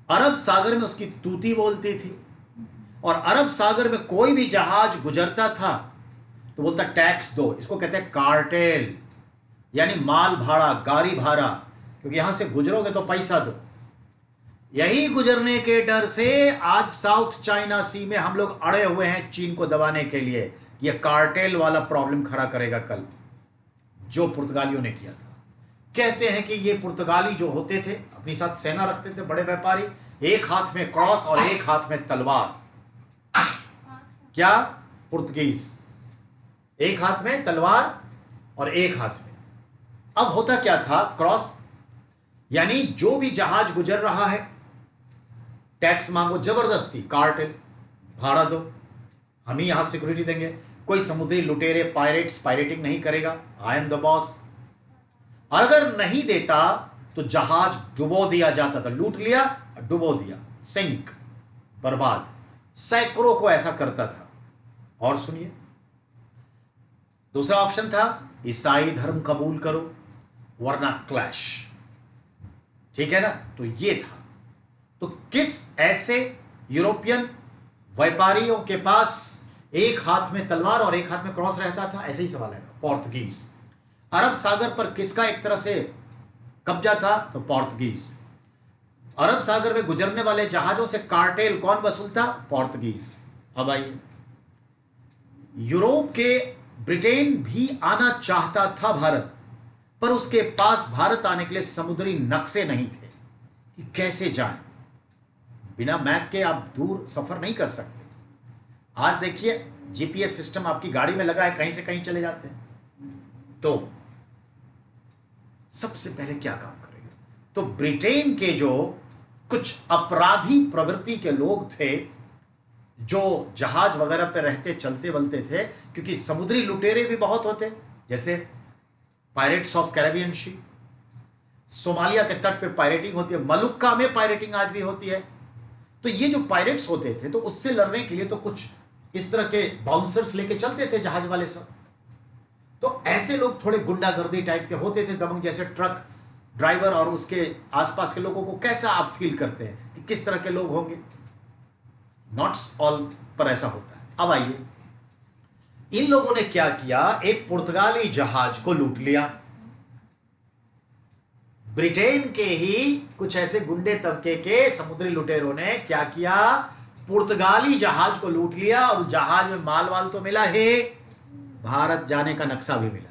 अरब सागर में उसकी तूती बोलती थी, और अरब सागर में कोई भी जहाज गुजरता था तो बोलता टैक्स दो। इसको कहते हैं कार्टेल, यानी माल भाड़ा, गाड़ी भाड़ा, क्योंकि यहां से गुजरोगे तो पैसा दो। यही गुजरने के डर से आज साउथ चाइना सी में हम लोग अड़े हुए हैं चीन को दबाने के लिए। यह कार्टेल वाला प्रॉब्लम खड़ा करेगा कल, जो पुर्तगालियों ने किया था। कहते हैं कि ये पुर्तगाली जो होते थे अपनी साथ सेना रखते थे, बड़े व्यापारी, एक हाथ में क्रॉस और एक हाथ में तलवार। क्या? पुर्तगीज, एक हाथ में तलवार और एक हाथ में। अब होता क्या था, क्रॉस यानी जो भी जहाज गुजर रहा है टैक्स मांगो जबरदस्ती, कार्टेल, भाड़ा दो, हम ही यहां सिक्योरिटी देंगे। कोई समुद्री लुटेरे पायरेटिंग नहीं करेगा, आई एम द बॉस। और अगर नहीं देता तो जहाज डुबो दिया जाता था, लूट लिया, डुबो दिया, सिंक, बर्बाद। सैकड़ों को ऐसा करता था। और सुनिए, दूसरा ऑप्शन था ईसाई धर्म कबूल करो वरना क्लैश। ठीक है ना, तो ये था। तो किस ऐसे यूरोपियन व्यापारियों के पास एक हाथ में तलवार और एक हाथ में क्रॉस रहता था? ऐसे ही सवाल है। पोर्तुगीज। अरब सागर पर किसका एक तरह से कब्जा था? तो पोर्तुगीज। अरब सागर में गुजरने वाले जहाजों से कार्टेल कौन वसूलता? पोर्तुगीज। अब आइए, यूरोप के ब्रिटेन भी आना चाहता था भारत, पर उसके पास भारत आने के लिए समुद्री नक्शे नहीं थे कि कैसे जाएं। बिना मैप के आप दूर सफर नहीं कर सकते। आज देखिए, जीपीएस सिस्टम आपकी गाड़ी में लगा है, कहीं से कहीं चले जाते हैं। तो सबसे पहले क्या काम करेगा? तो ब्रिटेन के जो कुछ अपराधी प्रवृत्ति के लोग थे, जो जहाज वगैरह पे रहते चलते बलते थे, क्योंकि समुद्री लुटेरे भी बहुत होते, जैसे pirates of Caribbean she, Somalia के तट पे पायरेटिंग होती है, मलुक्का में पायरेटिंग आज भी होती है। तो ये जो पायरेट्स होते थे, तो उससे लड़ने के लिए तो कुछ इस तरह के बाउंसर्स लेके चलते थे जहाज वाले सब। तो ऐसे लोग थोड़े गुंडागर्दी टाइप के होते थे, दबंग, जैसे ट्रक ड्राइवर और उसके आसपास के लोगों को कैसा आप फील करते हैं कि किस तरह के लोग होंगे? नॉट ऑल पर ऐसा होता है। अब आइए, इन लोगों ने क्या किया? एक पुर्तगाली जहाज को लूट लिया। ब्रिटेन के ही कुछ ऐसे गुंडे तबके के समुद्री लुटेरों ने क्या किया? पुर्तगाली जहाज को लूट लिया, और जहाज में माल वाल तो मिला है, भारत जाने का नक्शा भी मिला।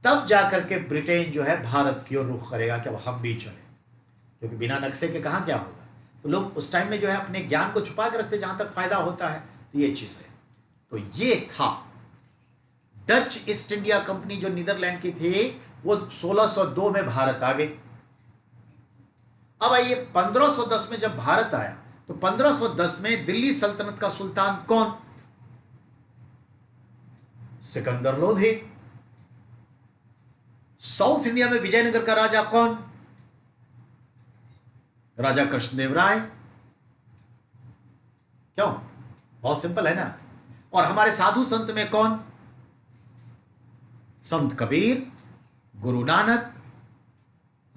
तब जाकर के ब्रिटेन जो है भारत की ओर रुख करेगा कि अब हम भी चले, क्योंकि बिना नक्शे के कहां क्या होगा। तो लोग उस टाइम में जो है अपने ज्ञान को छुपा के रखते जहां तक फायदा होता है। तो ये चीज है। तो ये था डच ईस्ट इंडिया कंपनी जो नीदरलैंड की थी, वो 1602 में भारत आ गई। अब आइए, 1510 में जब भारत आया, तो 1510 में दिल्ली सल्तनत का सुल्तान कौन? सिकंदर लोधी। साउथ इंडिया में विजयनगर का राजा कौन? राजा कृष्णदेव राय। क्यों? बहुत सिंपल है ना। और हमारे साधु संत में कौन? संत कबीर, गुरु नानक।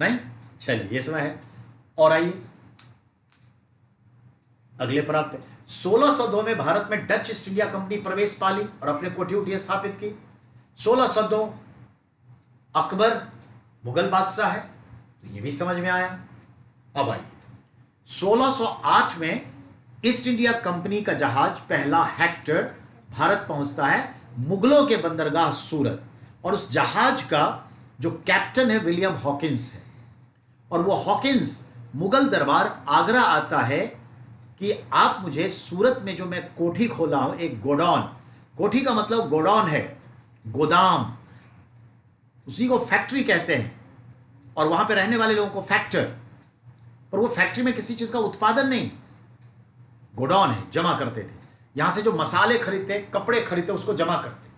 नहीं? चलिए, ये समय है। और आइए अगले पड़ाव पे, 1602 में भारत में डच ईस्ट इंडिया कंपनी प्रवेश पाली और अपने कोठी उठी स्थापित की। 1602 अकबर मुगल बादशाह है, तो ये भी समझ में आया। अब आइए, 1608 में ईस्ट इंडिया कंपनी का जहाज पहला हेक्टर भारत पहुंचता है, मुगलों के बंदरगाह सूरत। और उस जहाज का जो कैप्टन है विलियम हॉकिंस है। और वो हॉकिंस मुगल दरबार आगरा आता है कि आप मुझे सूरत में जो मैं कोठी खोला हूं, एक गोडाउन, कोठी का मतलब गोडाउन है, गोदाम, उसी को फैक्ट्री कहते हैं। और वहां पे रहने वाले लोगों को फैक्टर, पर वो फैक्ट्री में किसी चीज का उत्पादन नहीं, गोडाउन है, जमा करते थे। यहां से जो मसाले खरीदते, कपड़े खरीदते, उसको जमा करते।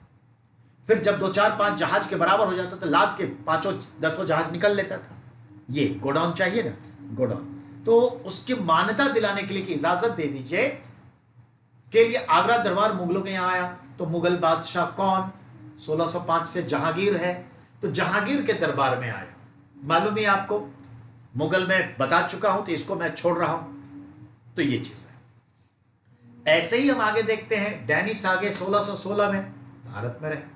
फिर जब 2 4 5 जहाज के बराबर हो जाता था, लाद के 5 10 जहाज निकल लेता था। ये गोडाउन चाहिए ना, गोडाउन। तो उसकी मान्यता दिलाने के लिए कि इजाजत दे दीजिए के लिए आगरा दरबार मुगलों के यहां आया। तो मुगल बादशाह कौन? 1605 से जहांगीर है। तो जहांगीर के दरबार में आया। मालूम है आपको, मुगल में बता चुका हूं, तो इसको मैं छोड़ रहा हूं। तो ये चीज है। ऐसे ही हम आगे देखते हैं, डेनिस आगे 1616 में भारत में रहे।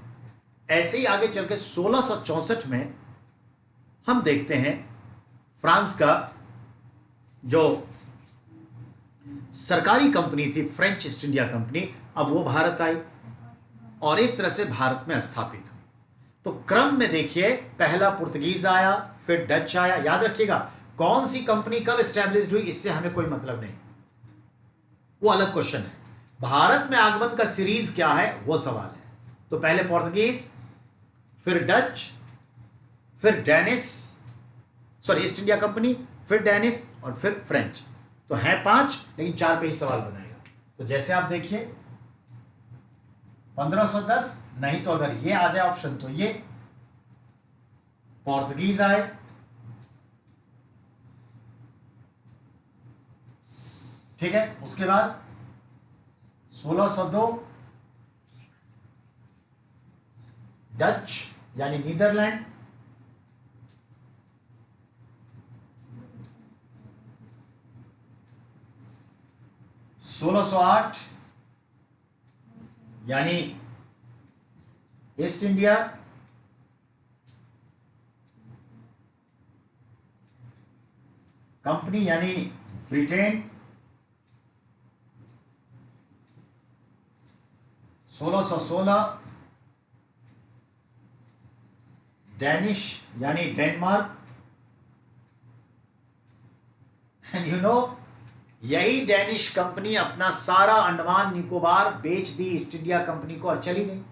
ऐसे ही आगे चल के 1664 में हम देखते हैं फ्रांस का जो सरकारी कंपनी थी, फ्रेंच ईस्ट इंडिया कंपनी, अब वो भारत आई और इस तरह से भारत में स्थापित हुई। तो क्रम में देखिए, पहला पुर्तगीज आया, फिर डच आया। याद रखिएगा, कौन सी कंपनी कब एस्टैब्लिश हुई इससे हमें कोई मतलब नहीं, वो अलग क्वेश्चन है। भारत में आगमन का सीरीज क्या है, वो सवाल है। तो पहले पुर्तगीज, फिर डच, फिर Danish, sorry East India Company, फिर डेनिस और फिर फ्रेंच। तो है 5 लेकिन 4 पे ही सवाल बनाएगा। तो जैसे आप देखिए 1510, नहीं तो अगर ये आ जाए ऑप्शन तो ये पोर्तुगीज आए, ठीक है। उसके बाद 1602 डच यानी नीदरलैंड, 1608 यानी ईस्ट इंडिया, कंपनी यानी ब्रिटेन, 1616 डैनिश यानी डेनमार्क, एंड यू नो यही डैनिश कंपनी अपना सारा अंडमान निकोबार बेच दी ईस्ट इंडिया कंपनी को और चली गई।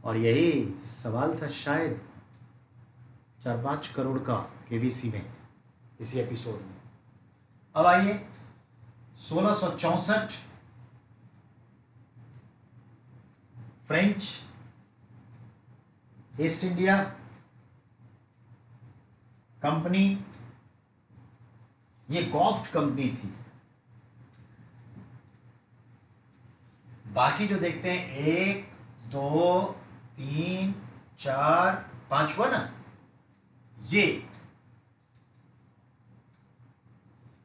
और यही सवाल था शायद 4-5 करोड़ का केबीसी में इसी एपिसोड में। अब आइए 1664 फ्रेंच ईस्ट इंडिया कंपनी, ये गॉफ्ट कंपनी थी। बाकी जो देखते हैं 1 2 3 4 5 ना, ये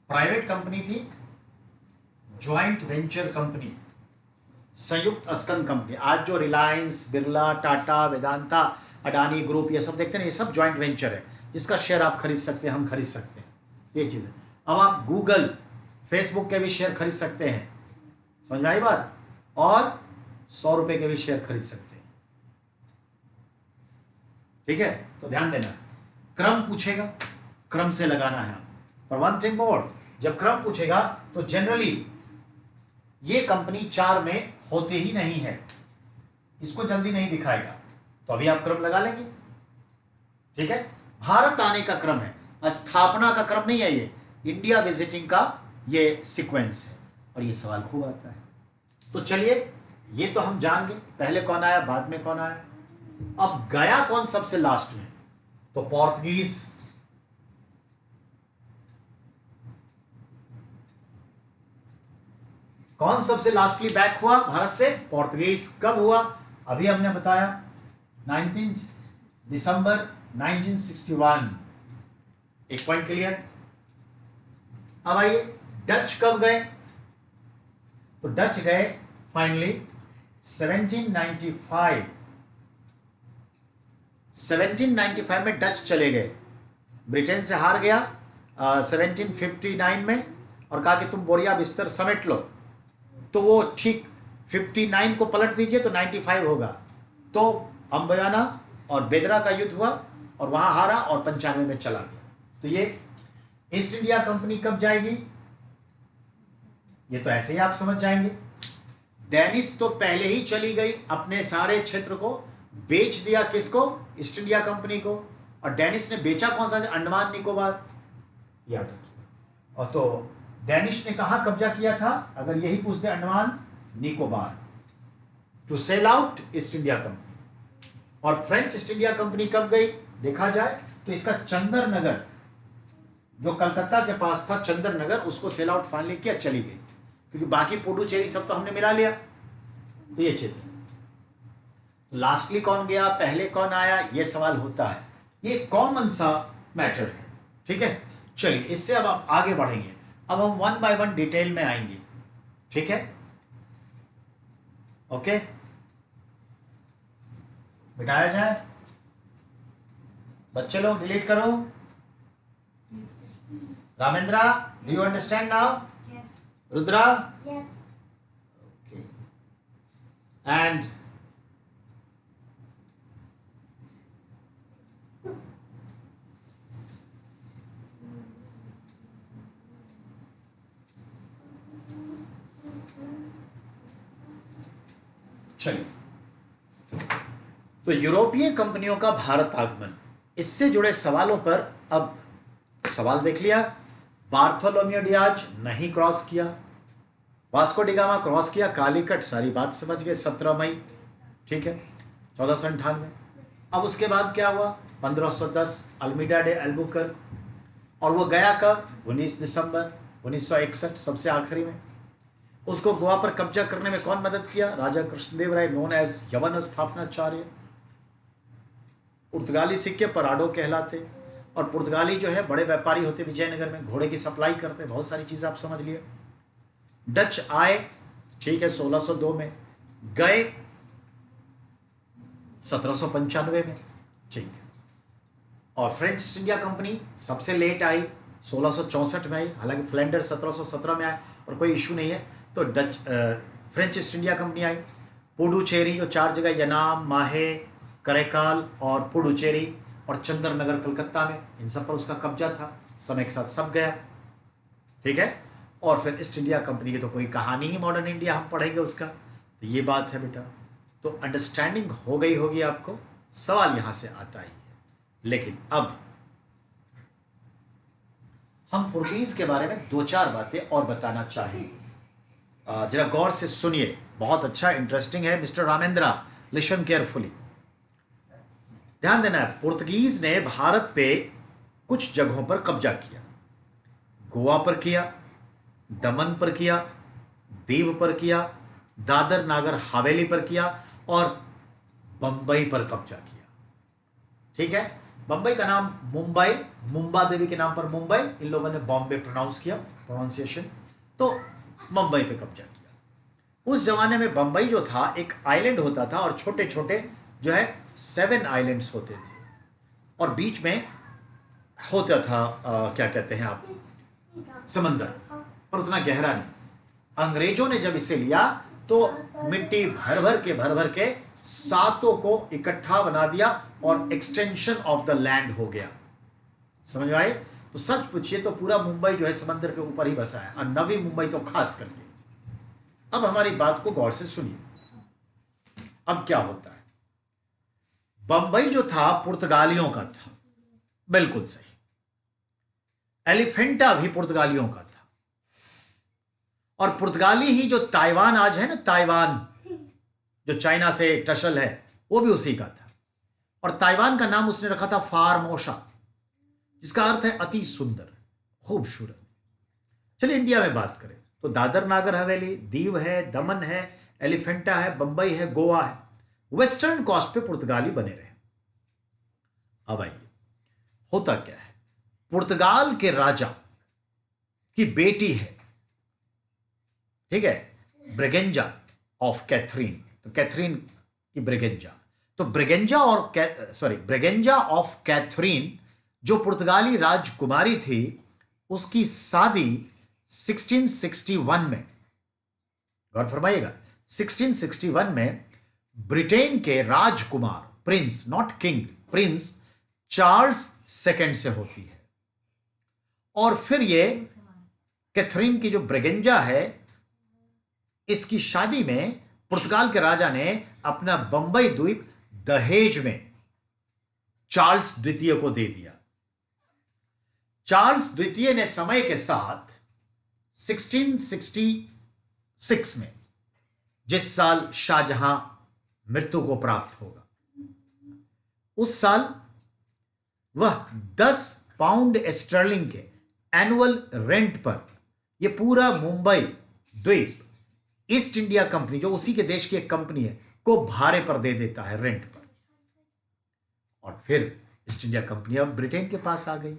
प्राइवेट कंपनी थी, ज्वाइंट वेंचर कंपनी, संयुक्त अस्कन कंपनी। आज जो रिलायंस, बिरला, टाटा, वेदांता, अडानी ग्रुप ये सब देखते हैं, ये सब ज्वाइंट वेंचर है, जिसका शेयर आप खरीद सकते हैं, हम खरीद सकते हैं, ये चीज है। अब आप गूगल, फेसबुक के भी शेयर खरीद सकते हैं, समझ में आई बात, और 100 रुपए के भी शेयर खरीद सकते हैं, ठीक है। तो ध्यान देना, क्रम पूछेगा, क्रम से लगाना है। पर वन थिंग मोर, जब क्रम पूछेगा तो जनरली ये कंपनी 4 में होते ही नहीं है, इसको जल्दी नहीं दिखाएगा, तो अभी आप क्रम लगा लेंगे, ठीक है। भारत आने का क्रम है, स्थापना का क्रम नहीं है, ये इंडिया विजिटिंग का ये सीक्वेंस है, और ये सवाल खूब आता है। तो चलिए, ये तो हम जान गए पहले कौन आया, बाद में कौन आया। अब गया कौन सबसे लास्ट में, तो पोर्तुगीज, कौन सबसे लास्टली बैक हुआ भारत से, पोर्तुगीज। कब हुआ, अभी हमने बताया 19 दिसंबर 1961, एक पॉइंट क्लियर। अब आइए डच कब गए, तो डच गए फाइनली 1795। 1795 में डच चले गए, ब्रिटेन से हार गया 1759 में, और कहा कि तुम बोरिया बिस्तर समेट लो, तो वो ठीक 59 को पलट दीजिए तो 95 होगा। तो अम्बयाना और बेदरा का युद्ध हुआ और वहां हारा और 95 में चला गया। तो ये ईस्ट इंडिया कंपनी कब जाएगी, ये तो ऐसे ही आप समझ जाएंगे। डेनिस तो पहले ही चली गई, अपने सारे क्षेत्र को बेच दिया, किसको, ईस्ट इंडिया कंपनी को। और डेनिस ने बेचा कौन सा, अंडमान निकोबार, याद रखिए। और तो डेनिश ने कहां कब्जा किया था, अगर यही पूछ दे, Andaman Nicobar, to sell out East India Company. और फ्रेंच ईस्ट इंडिया कंपनी कब गई, देखा जाए तो इसका चंदर नगर, जो कलकत्ता के पास था चंदर नगर, उसको सेल आउट फाइनली किया, चली गई, क्योंकि बाकी पुडुचेरी सब तो हमने मिला लिया। तो ये चीज है। लास्टली कौन गया, पहले कौन आया, ये सवाल होता है, ये कॉमन सा मैटर है, ठीक है। चलिए, इससे अब आप आगे बढ़ेंगे, अब हम 1 बाय 1 डिटेल में आएंगे, ठीक है। ओके, मिटाया जाए, बच्चे लोग डिलीट करो। Ramendra, do you understand now? Yes. Rudra? Yes. Okay. And चलिए, तो यूरोपीय कंपनियों का भारत आगमन, इससे जुड़े सवालों पर अब सवाल देख लिया। बार्थोलोम्यू डियाज नहीं क्रॉस किया, वास्को डिगामा क्रॉस किया, कालीकट, सारी बात समझ गए, 17 मई, ठीक है, 1498। अब उसके बाद क्या हुआ, 1510 अल्मीडा डे एल्बुकर, और वो गया कब, 19 दिसंबर 1961, सबसे आखिरी में। उसको गोवा पर कब्जा करने में कौन मदद किया, राजा कृष्णदेव राय, नोन एज यवन स्थापनाचार्य। पुर्तगाली सिक्के पराडो कहलाते, और पुर्तगाली जो है बड़े व्यापारी होते, विजयनगर में घोड़े की सप्लाई करते, बहुत सारी चीजें आप समझ लिए। डच आए, ठीक है, 1602 में, गए 1795 में, ठीक है। और फ्रेंच ईस्ट इंडिया कंपनी सबसे लेट आई, 1664 में आई, हालांकि फ्लैंडर 1717 में आए, पर कोई इशू नहीं है। तो फ्रेंच ईस्ट इंडिया कंपनी आई, पुडुचेरी जो 4 जगह, यनाम, माहे, करेकाल और पुडुचेरी, और चंद्रनगर कलकत्ता में, इन सब पर उसका कब्जा था, समय के साथ सब गया, ठीक है। और फिर ईस्ट इंडिया कंपनी की तो कोई कहानी ही, मॉडर्न इंडिया हम पढ़ेंगे उसका, तो ये बात है बेटा। तो अंडरस्टैंडिंग हो गई होगी आपको, सवाल यहां से आता ही है। लेकिन अब हम पुर्तगीज के बारे में 2-4 बातें और बताना चाहेंगे, जरा गौर से सुनिए, बहुत अच्छा इंटरेस्टिंग है। मिस्टर रामेंद्रा, लिसन केयरफुली, ध्यान देना है। पुर्तगीज ने भारत पे कुछ जगहों पर कब्जा किया, गोवा पर किया, दमन पर किया, दीव पर किया, दादर नागर हवेली पर किया, और बंबई पर कब्जा किया, ठीक है। बंबई का नाम मुंबई, मुंबा देवी के नाम पर मुंबई, इन लोगों ने बॉम्बे प्रोनाउंस किया, प्रोनाउंसिएशन, तो मुंबई पे कब्जा किया। उस जमाने में बंबई जो था एक आइलैंड होता था, और छोटे छोटे जो है 7 आइलैंड्स होते थे, और बीच में होता था क्या कहते हैं आप, समंदर, पर उतना गहरा नहीं। अंग्रेजों ने जब इसे लिया तो मिट्टी भर भर के 7 को इकट्ठा बना दिया, और एक्सटेंशन ऑफ द लैंड हो गया, समझ में आए। तो सच पूछिए तो पूरा मुंबई जो है समंदर के ऊपर ही बसा है, और नवी मुंबई तो खास करके। अब हमारी बात को गौर से सुनिए, अब क्या होता है। बंबई जो था पुर्तगालियों का था, बिल्कुल सही। एलिफेंटा भी पुर्तगालियों का था, और पुर्तगाली ही जो ताइवान आज है ना, ताइवान जो चाइना से टसल है, वो भी उसी का था। और ताइवान का नाम उसने रखा था फार्मोसा, जिसका अर्थ है अति सुंदर, खूबसूरत। चलिए इंडिया में बात करें तो दादर नागर हवेली, दीव है, दमन है, एलिफेंटा है, बंबई है, गोवा है, वेस्टर्न कोस्ट पे पुर्तगाली बने रहे। अब आइए, होता क्या है, पुर्तगाल के राजा की बेटी है, ठीक है, ब्रिगेंजा ऑफ कैथरीन, तो कैथरीन की ब्रिगेंजा, तो ब्रिगेंजा ऑफ कैथरीन जो पुर्तगाली राजकुमारी थी, उसकी शादी 1661 में, गौर फरमाइएगा, 1661 में ब्रिटेन के राजकुमार, prince, not king, prince Charles second से होती है। और फिर ये कैथरीन की जो ब्रिगेंजा है, इसकी शादी में पुर्तगाल के राजा ने अपना बंबई द्वीप दहेज में चार्ल्स द्वितीय को दे दिया। चार्ल्स द्वितीय ने समय के साथ 1666 में, जिस साल शाहजहां मृत्यु को प्राप्त होगा, उस साल वह 10 पाउंड स्टर्लिंग के एनुअल रेंट पर यह पूरा मुंबई द्वीप ईस्ट इंडिया कंपनी, जो उसी के देश की एक कंपनी है, को भाड़े पर दे देता है, रेंट पर। और फिर ईस्ट इंडिया कंपनी अब ब्रिटेन के पास आ गई।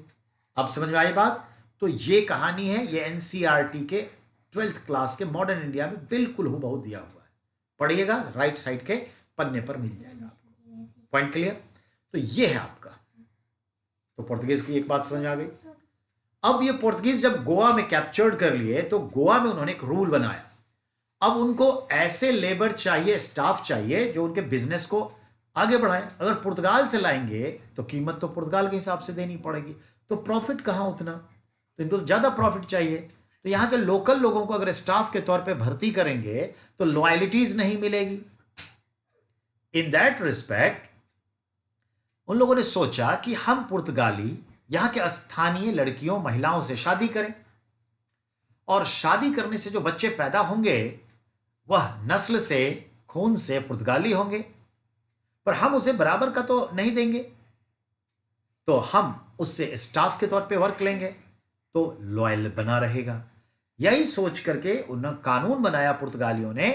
अब समझ में आई बात। तो ये कहानी है, ये एनसीईआरटी के 12th क्लास के मॉडर्न इंडिया में बिल्कुल हूबहू दिया हुआ है, पढ़िएगा, राइट साइड के पन्ने पर मिल जाएगा आपको। Point clear. तो ये है आपका। तो पुर्तगीज की एक बात समझ आ गई। अब ये पुर्तगीज जब गोवा में कैप्चर्ड कर लिए, तो गोवा में उन्होंने एक रूल बनाया। अब उनको ऐसे लेबर चाहिए, स्टाफ चाहिए जो उनके बिजनेस को आगे बढ़ाए। अगर पुर्तगाल से लाएंगे तो कीमत तो पुर्तगाल के हिसाब से देनी पड़ेगी, तो प्रॉफिट कहां उतना, तो इनको ज्यादा प्रॉफिट चाहिए। तो यहां के लोकल लोगों को अगर स्टाफ के तौर पे भर्ती करेंगे तो लॉयल्टीज नहीं मिलेगी। इन दैट रिस्पेक्ट उन लोगों ने सोचा कि हम पुर्तगाली यहां के स्थानीय लड़कियों महिलाओं से शादी करें, और शादी करने से जो बच्चे पैदा होंगे वह नस्ल से, खून से पुर्तगाली होंगे, पर हम उसे बराबर का तो नहीं देंगे, तो हम उससे स्टाफ के तौर पे वर्क लेंगे तो लॉयल बना रहेगा। यही सोच करके उन्होंने कानून बनाया पुर्तगालियों ने,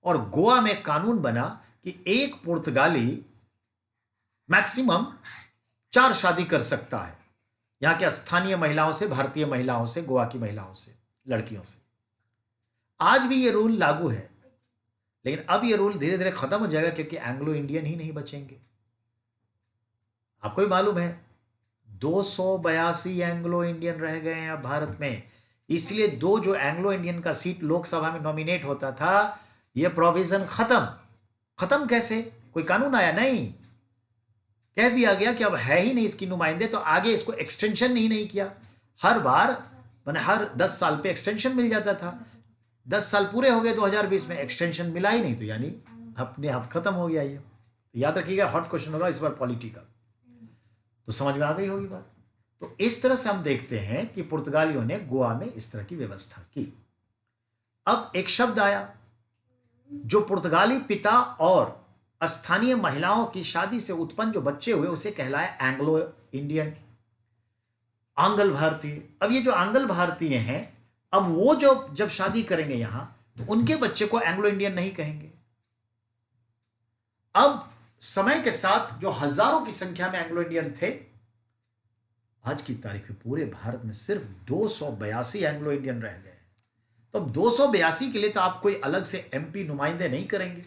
और गोवा में कानून बना कि एक पुर्तगाली मैक्सिमम 4 शादी कर सकता है, यहां के स्थानीय महिलाओं से, भारतीय महिलाओं से, गोवा की महिलाओं से, लड़कियों से। आज भी ये रूल लागू है, लेकिन अब ये रूल धीरे धीरे खत्म हो जाएगा, क्योंकि एंग्लो इंडियन ही नहीं बचेंगे। आपको भी मालूम है 282 एंग्लो इंडियन रह गए हैं अब भारत में, इसलिए दो जो एंग्लो इंडियन का सीट लोकसभा में नॉमिनेट होता था, यह प्रोविजन खत्म कैसे? कोई कानून आया नहीं, कह दिया गया कि अब है ही नहीं इसकी नुमाइंदे, तो आगे इसको एक्सटेंशन ही नहीं किया। हर बार मैंने हर 10 साल पे एक्सटेंशन मिल जाता था, 10 साल पूरे हो गए 2020 में, एक्सटेंशन मिला ही नहीं, तो यानी अपने आप खत्म हो गया ये। तो याद रखिएगा, हॉट क्वेश्चन होगा इस बार पॉलिटिकल, तो समझ में आ गई होगी बात। तो इस तरह से हम देखते हैं कि पुर्तगालियों ने गोवा में इस तरह की व्यवस्था की। अब एक शब्द आया जो पुर्तगाली पिता और स्थानीय महिलाओं की शादी से उत्पन्न जो बच्चे हुए उसे कहलाया एंग्लो इंडियन, आंग्ल भारतीय। अब ये जो आंग्ल भारतीय हैं, अब वो जो जब शादी करेंगे यहां, तो उनके बच्चे को एंग्लो इंडियन नहीं कहेंगे। अब समय के साथ जो हजारों की संख्या में एंग्लो इंडियन थे, आज की तारीख में पूरे भारत में सिर्फ 282 एंग्लो इंडियन रह गए। तो अब 282 के लिए तो आप कोई अलग से एमपी नुमाइंदे नहीं करेंगे,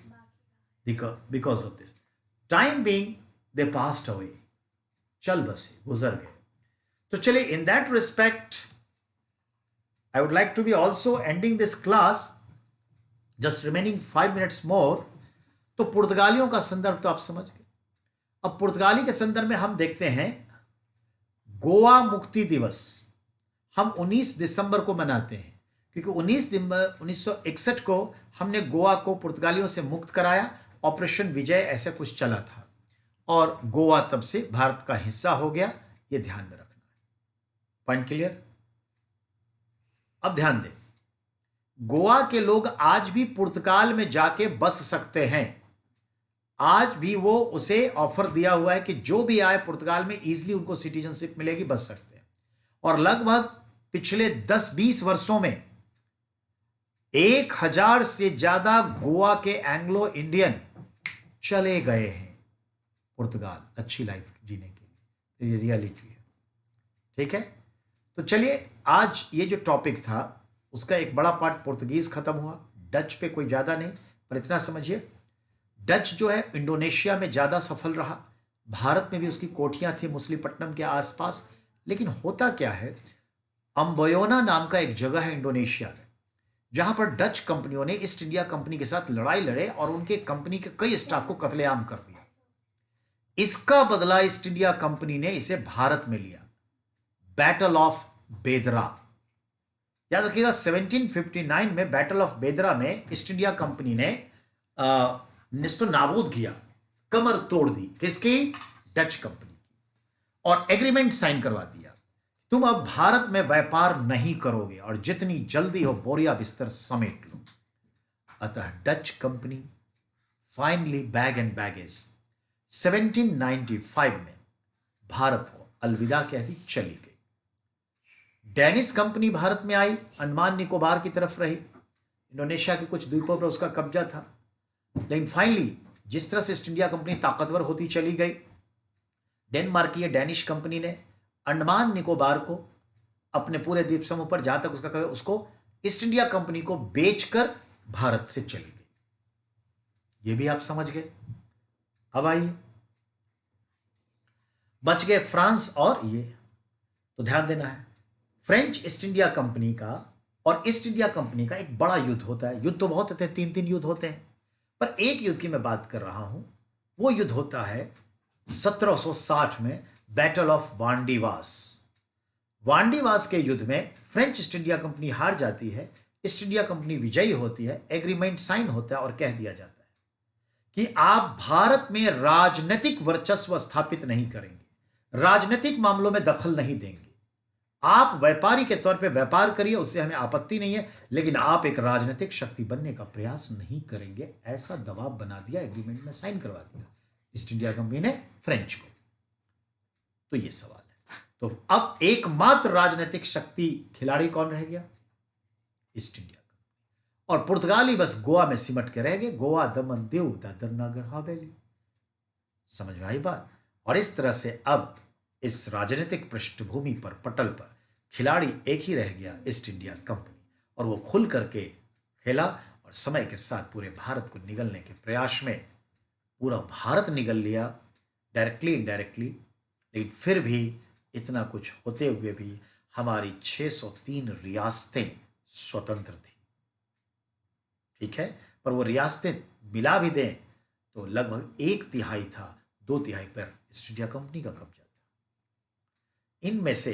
because of this time being they passed away, चल बसे, गुजर गए। तो चलिए, in that respect I would like to be also ending this class, just remaining 5 minutes more. तो पुर्तगालियों का संदर्भ तो आप समझ गए। अब पुर्तगाली के संदर्भ में हम देखते हैं, गोवा मुक्ति दिवस हम 19 दिसंबर को मनाते हैं, क्योंकि 19 दिसंबर 1961 को हमने गोवा को पुर्तगालियों से मुक्त कराया, ऑपरेशन विजय ऐसा कुछ चला था, और गोवा तब से भारत का हिस्सा हो गया। यह ध्यान में रखना है। Point clear? अब ध्यान दें, गोवा के लोग आज भी पुर्तगाल में जाके बस सकते हैं। आज भी वो उसे ऑफर दिया हुआ है कि जो भी आए पुर्तगाल में इजीली उनको सिटीजनशिप मिलेगी, बस सकते हैं। और लगभग पिछले 10-20 वर्षों में 1000 से ज्यादा गोवा के एंग्लो इंडियन चले गए हैं पुर्तगाल अच्छी लाइफ जीने के लिए। ये रियलिटी है, ठीक है। तो चलिए, आज ये जो टॉपिक था उसका एक बड़ा पार्ट पुर्तगीज खत्म हुआ, डच पे कोई ज्यादा नहीं, पर इतना समझिए डच जो है इंडोनेशिया में ज्यादा सफल रहा। भारत में भी उसकी कोठियां थी मुसलीपट्टनम के आसपास। लेकिन होता क्या है, अम्बयोना नाम का एक जगह है इंडोनेशिया में, जहां पर डच कंपनियों ने ईस्ट इंडिया कंपनी के साथ लड़ाई लड़े और उनके कंपनी के कई स्टाफ को कत्लेआम कर दिया। इसका बदला ईस्ट इंडिया कंपनी ने इसे भारत में लिया, बैटल ऑफ बेदरा। याद रखिएगा, 1759 में बैटल ऑफ बेदरा में ईस्ट इंडिया कंपनी ने निस्तो नाबूद किया, कमर तोड़ दी, किसकी? डच कंपनी की, और एग्रीमेंट साइन करवा दिया, तुम अब भारत में व्यापार नहीं करोगे और जितनी जल्दी हो बोरिया बिस्तर समेट लो। अतः Dutch company finally bag and baggage 1795 में भारत को अलविदा कह दी, चली गई। डेनिश कंपनी भारत में आई, अंडमान निकोबार की तरफ रही, इंडोनेशिया के कुछ द्वीपों पर उसका कब्जा था। लेकिन फाइनली जिस तरह से ईस्ट इंडिया कंपनी ताकतवर होती चली गई, डेनमार्क की डेनिश कंपनी ने अंडमान निकोबार को अपने पूरे द्वीप समूह पर जहां तक उसका उसको ईस्ट इंडिया कंपनी को बेचकर भारत से चली गई। ये भी आप समझ गए। अब आइए, बच गए फ्रांस और ये, तो ध्यान देना है, फ्रेंच ईस्ट इंडिया कंपनी का और ईस्ट इंडिया कंपनी का एक बड़ा युद्ध होता है। युद्ध तो बहुत होते हैं, 3-3 युद्ध होते हैं, पर एक युद्ध की मैं बात कर रहा हूं। वो युद्ध होता है 1760 में, बैटल ऑफ वांडीवास। वांडीवास के युद्ध में फ्रेंच ईस्ट इंडिया कंपनी हार जाती है, ईस्ट इंडिया कंपनी विजयी होती है, एग्रीमेंट साइन होता है और कह दिया जाता है कि आप भारत में राजनीतिक वर्चस्व स्थापित नहीं करेंगे, राजनीतिक मामलों में दखल नहीं देंगे। आप व्यापारी के तौर पे व्यापार करिए, उससे हमें आपत्ति नहीं है, लेकिन आप एक राजनीतिक शक्ति बनने का प्रयास नहीं करेंगे, ऐसा दबाव बना दिया, एग्रीमेंट में साइन करवा दिया ईस्ट इंडिया कंपनी ने फ्रेंच को। तो ये सवाल है। तो अब एकमात्र राजनीतिक शक्ति खिलाड़ी कौन रह गया? East India Company. और पुर्तगाली बस गोवा में सिमट के रह गए। गोवा, दमन, दीव, दादर नगर हवेली। समझ में आई बात? और इस तरह से अब इस राजनीतिक पृष्ठभूमि पर, पटल पर खिलाड़ी एक ही रह गया, ईस्ट इंडिया कंपनी। और वो खुल करके खेला और समय के साथ पूरे भारत को निगलने के प्रयास में पूरा भारत निगल लिया, डायरेक्टली इनडायरेक्टली। लेकिन फिर भी इतना कुछ होते हुए भी हमारी 603 रियासतें स्वतंत्र थी। ठीक है, पर वो रियासतें मिला भी दें तो लगभग 1/3 था, 2/3 पर ईस्ट इंडिया कंपनी का कब्जा था। इनमें से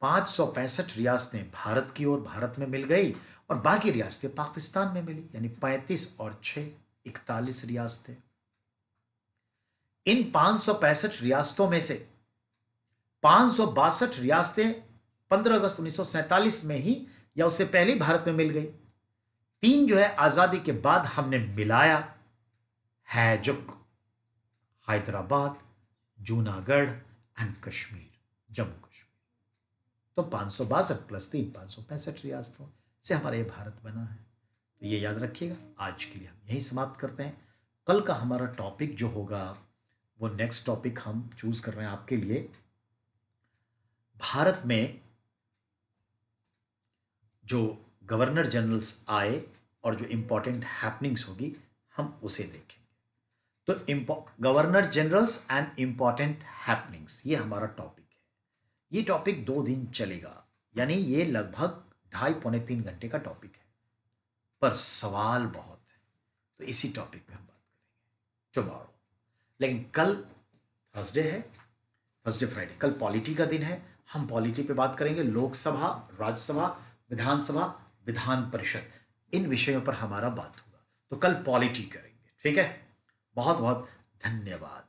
565 रियासतें भारत की ओर, भारत में मिल गई, और बाकी रियासतें पाकिस्तान में मिली, यानी 35 और 6 41 रियासतें। इन 565 रियासतों में से 562 रियासतें 15 अगस्त 1947 में ही या उससे पहले ही भारत में मिल गई। 3 जो है आजादी के बाद हमने मिलाया है, जो हैदराबाद, जूनागढ़ एंड कश्मीर, जम्मू कश्मीर। तो 562 प्लस 3 565 रियासतों से हमारा ये भारत बना है। तो ये याद रखिएगा। आज के लिए हम यहीं समाप्त करते हैं। कल का हमारा टॉपिक जो होगा वो नेक्स्ट टॉपिक हम चूज कर रहे हैं आपके लिए, भारत में जो गवर्नर जनरल्स आए और जो इंपॉर्टेंट हैपनिंग्स होगी हम उसे देखेंगे। तो governor generals and important happenings, ये हमारा टॉपिक है। ये टॉपिक 2 दिन चलेगा, यानी ये लगभग 2.5-3 घंटे का टॉपिक है, पर सवाल बहुत है। तो इसी टॉपिक पे हम बात करेंगे टुमारो। लेकिन कल थर्सडे है, थर्सडे फ्राइडे, कल पॉलिटी का दिन है। हम पॉलिटी पे बात करेंगे, लोकसभा, राज्यसभा, विधानसभा, विधान परिषद, इन विषयों पर हमारा बात होगा। तो कल पॉलिटी करेंगे। ठीक है, बहुत बहुत धन्यवाद।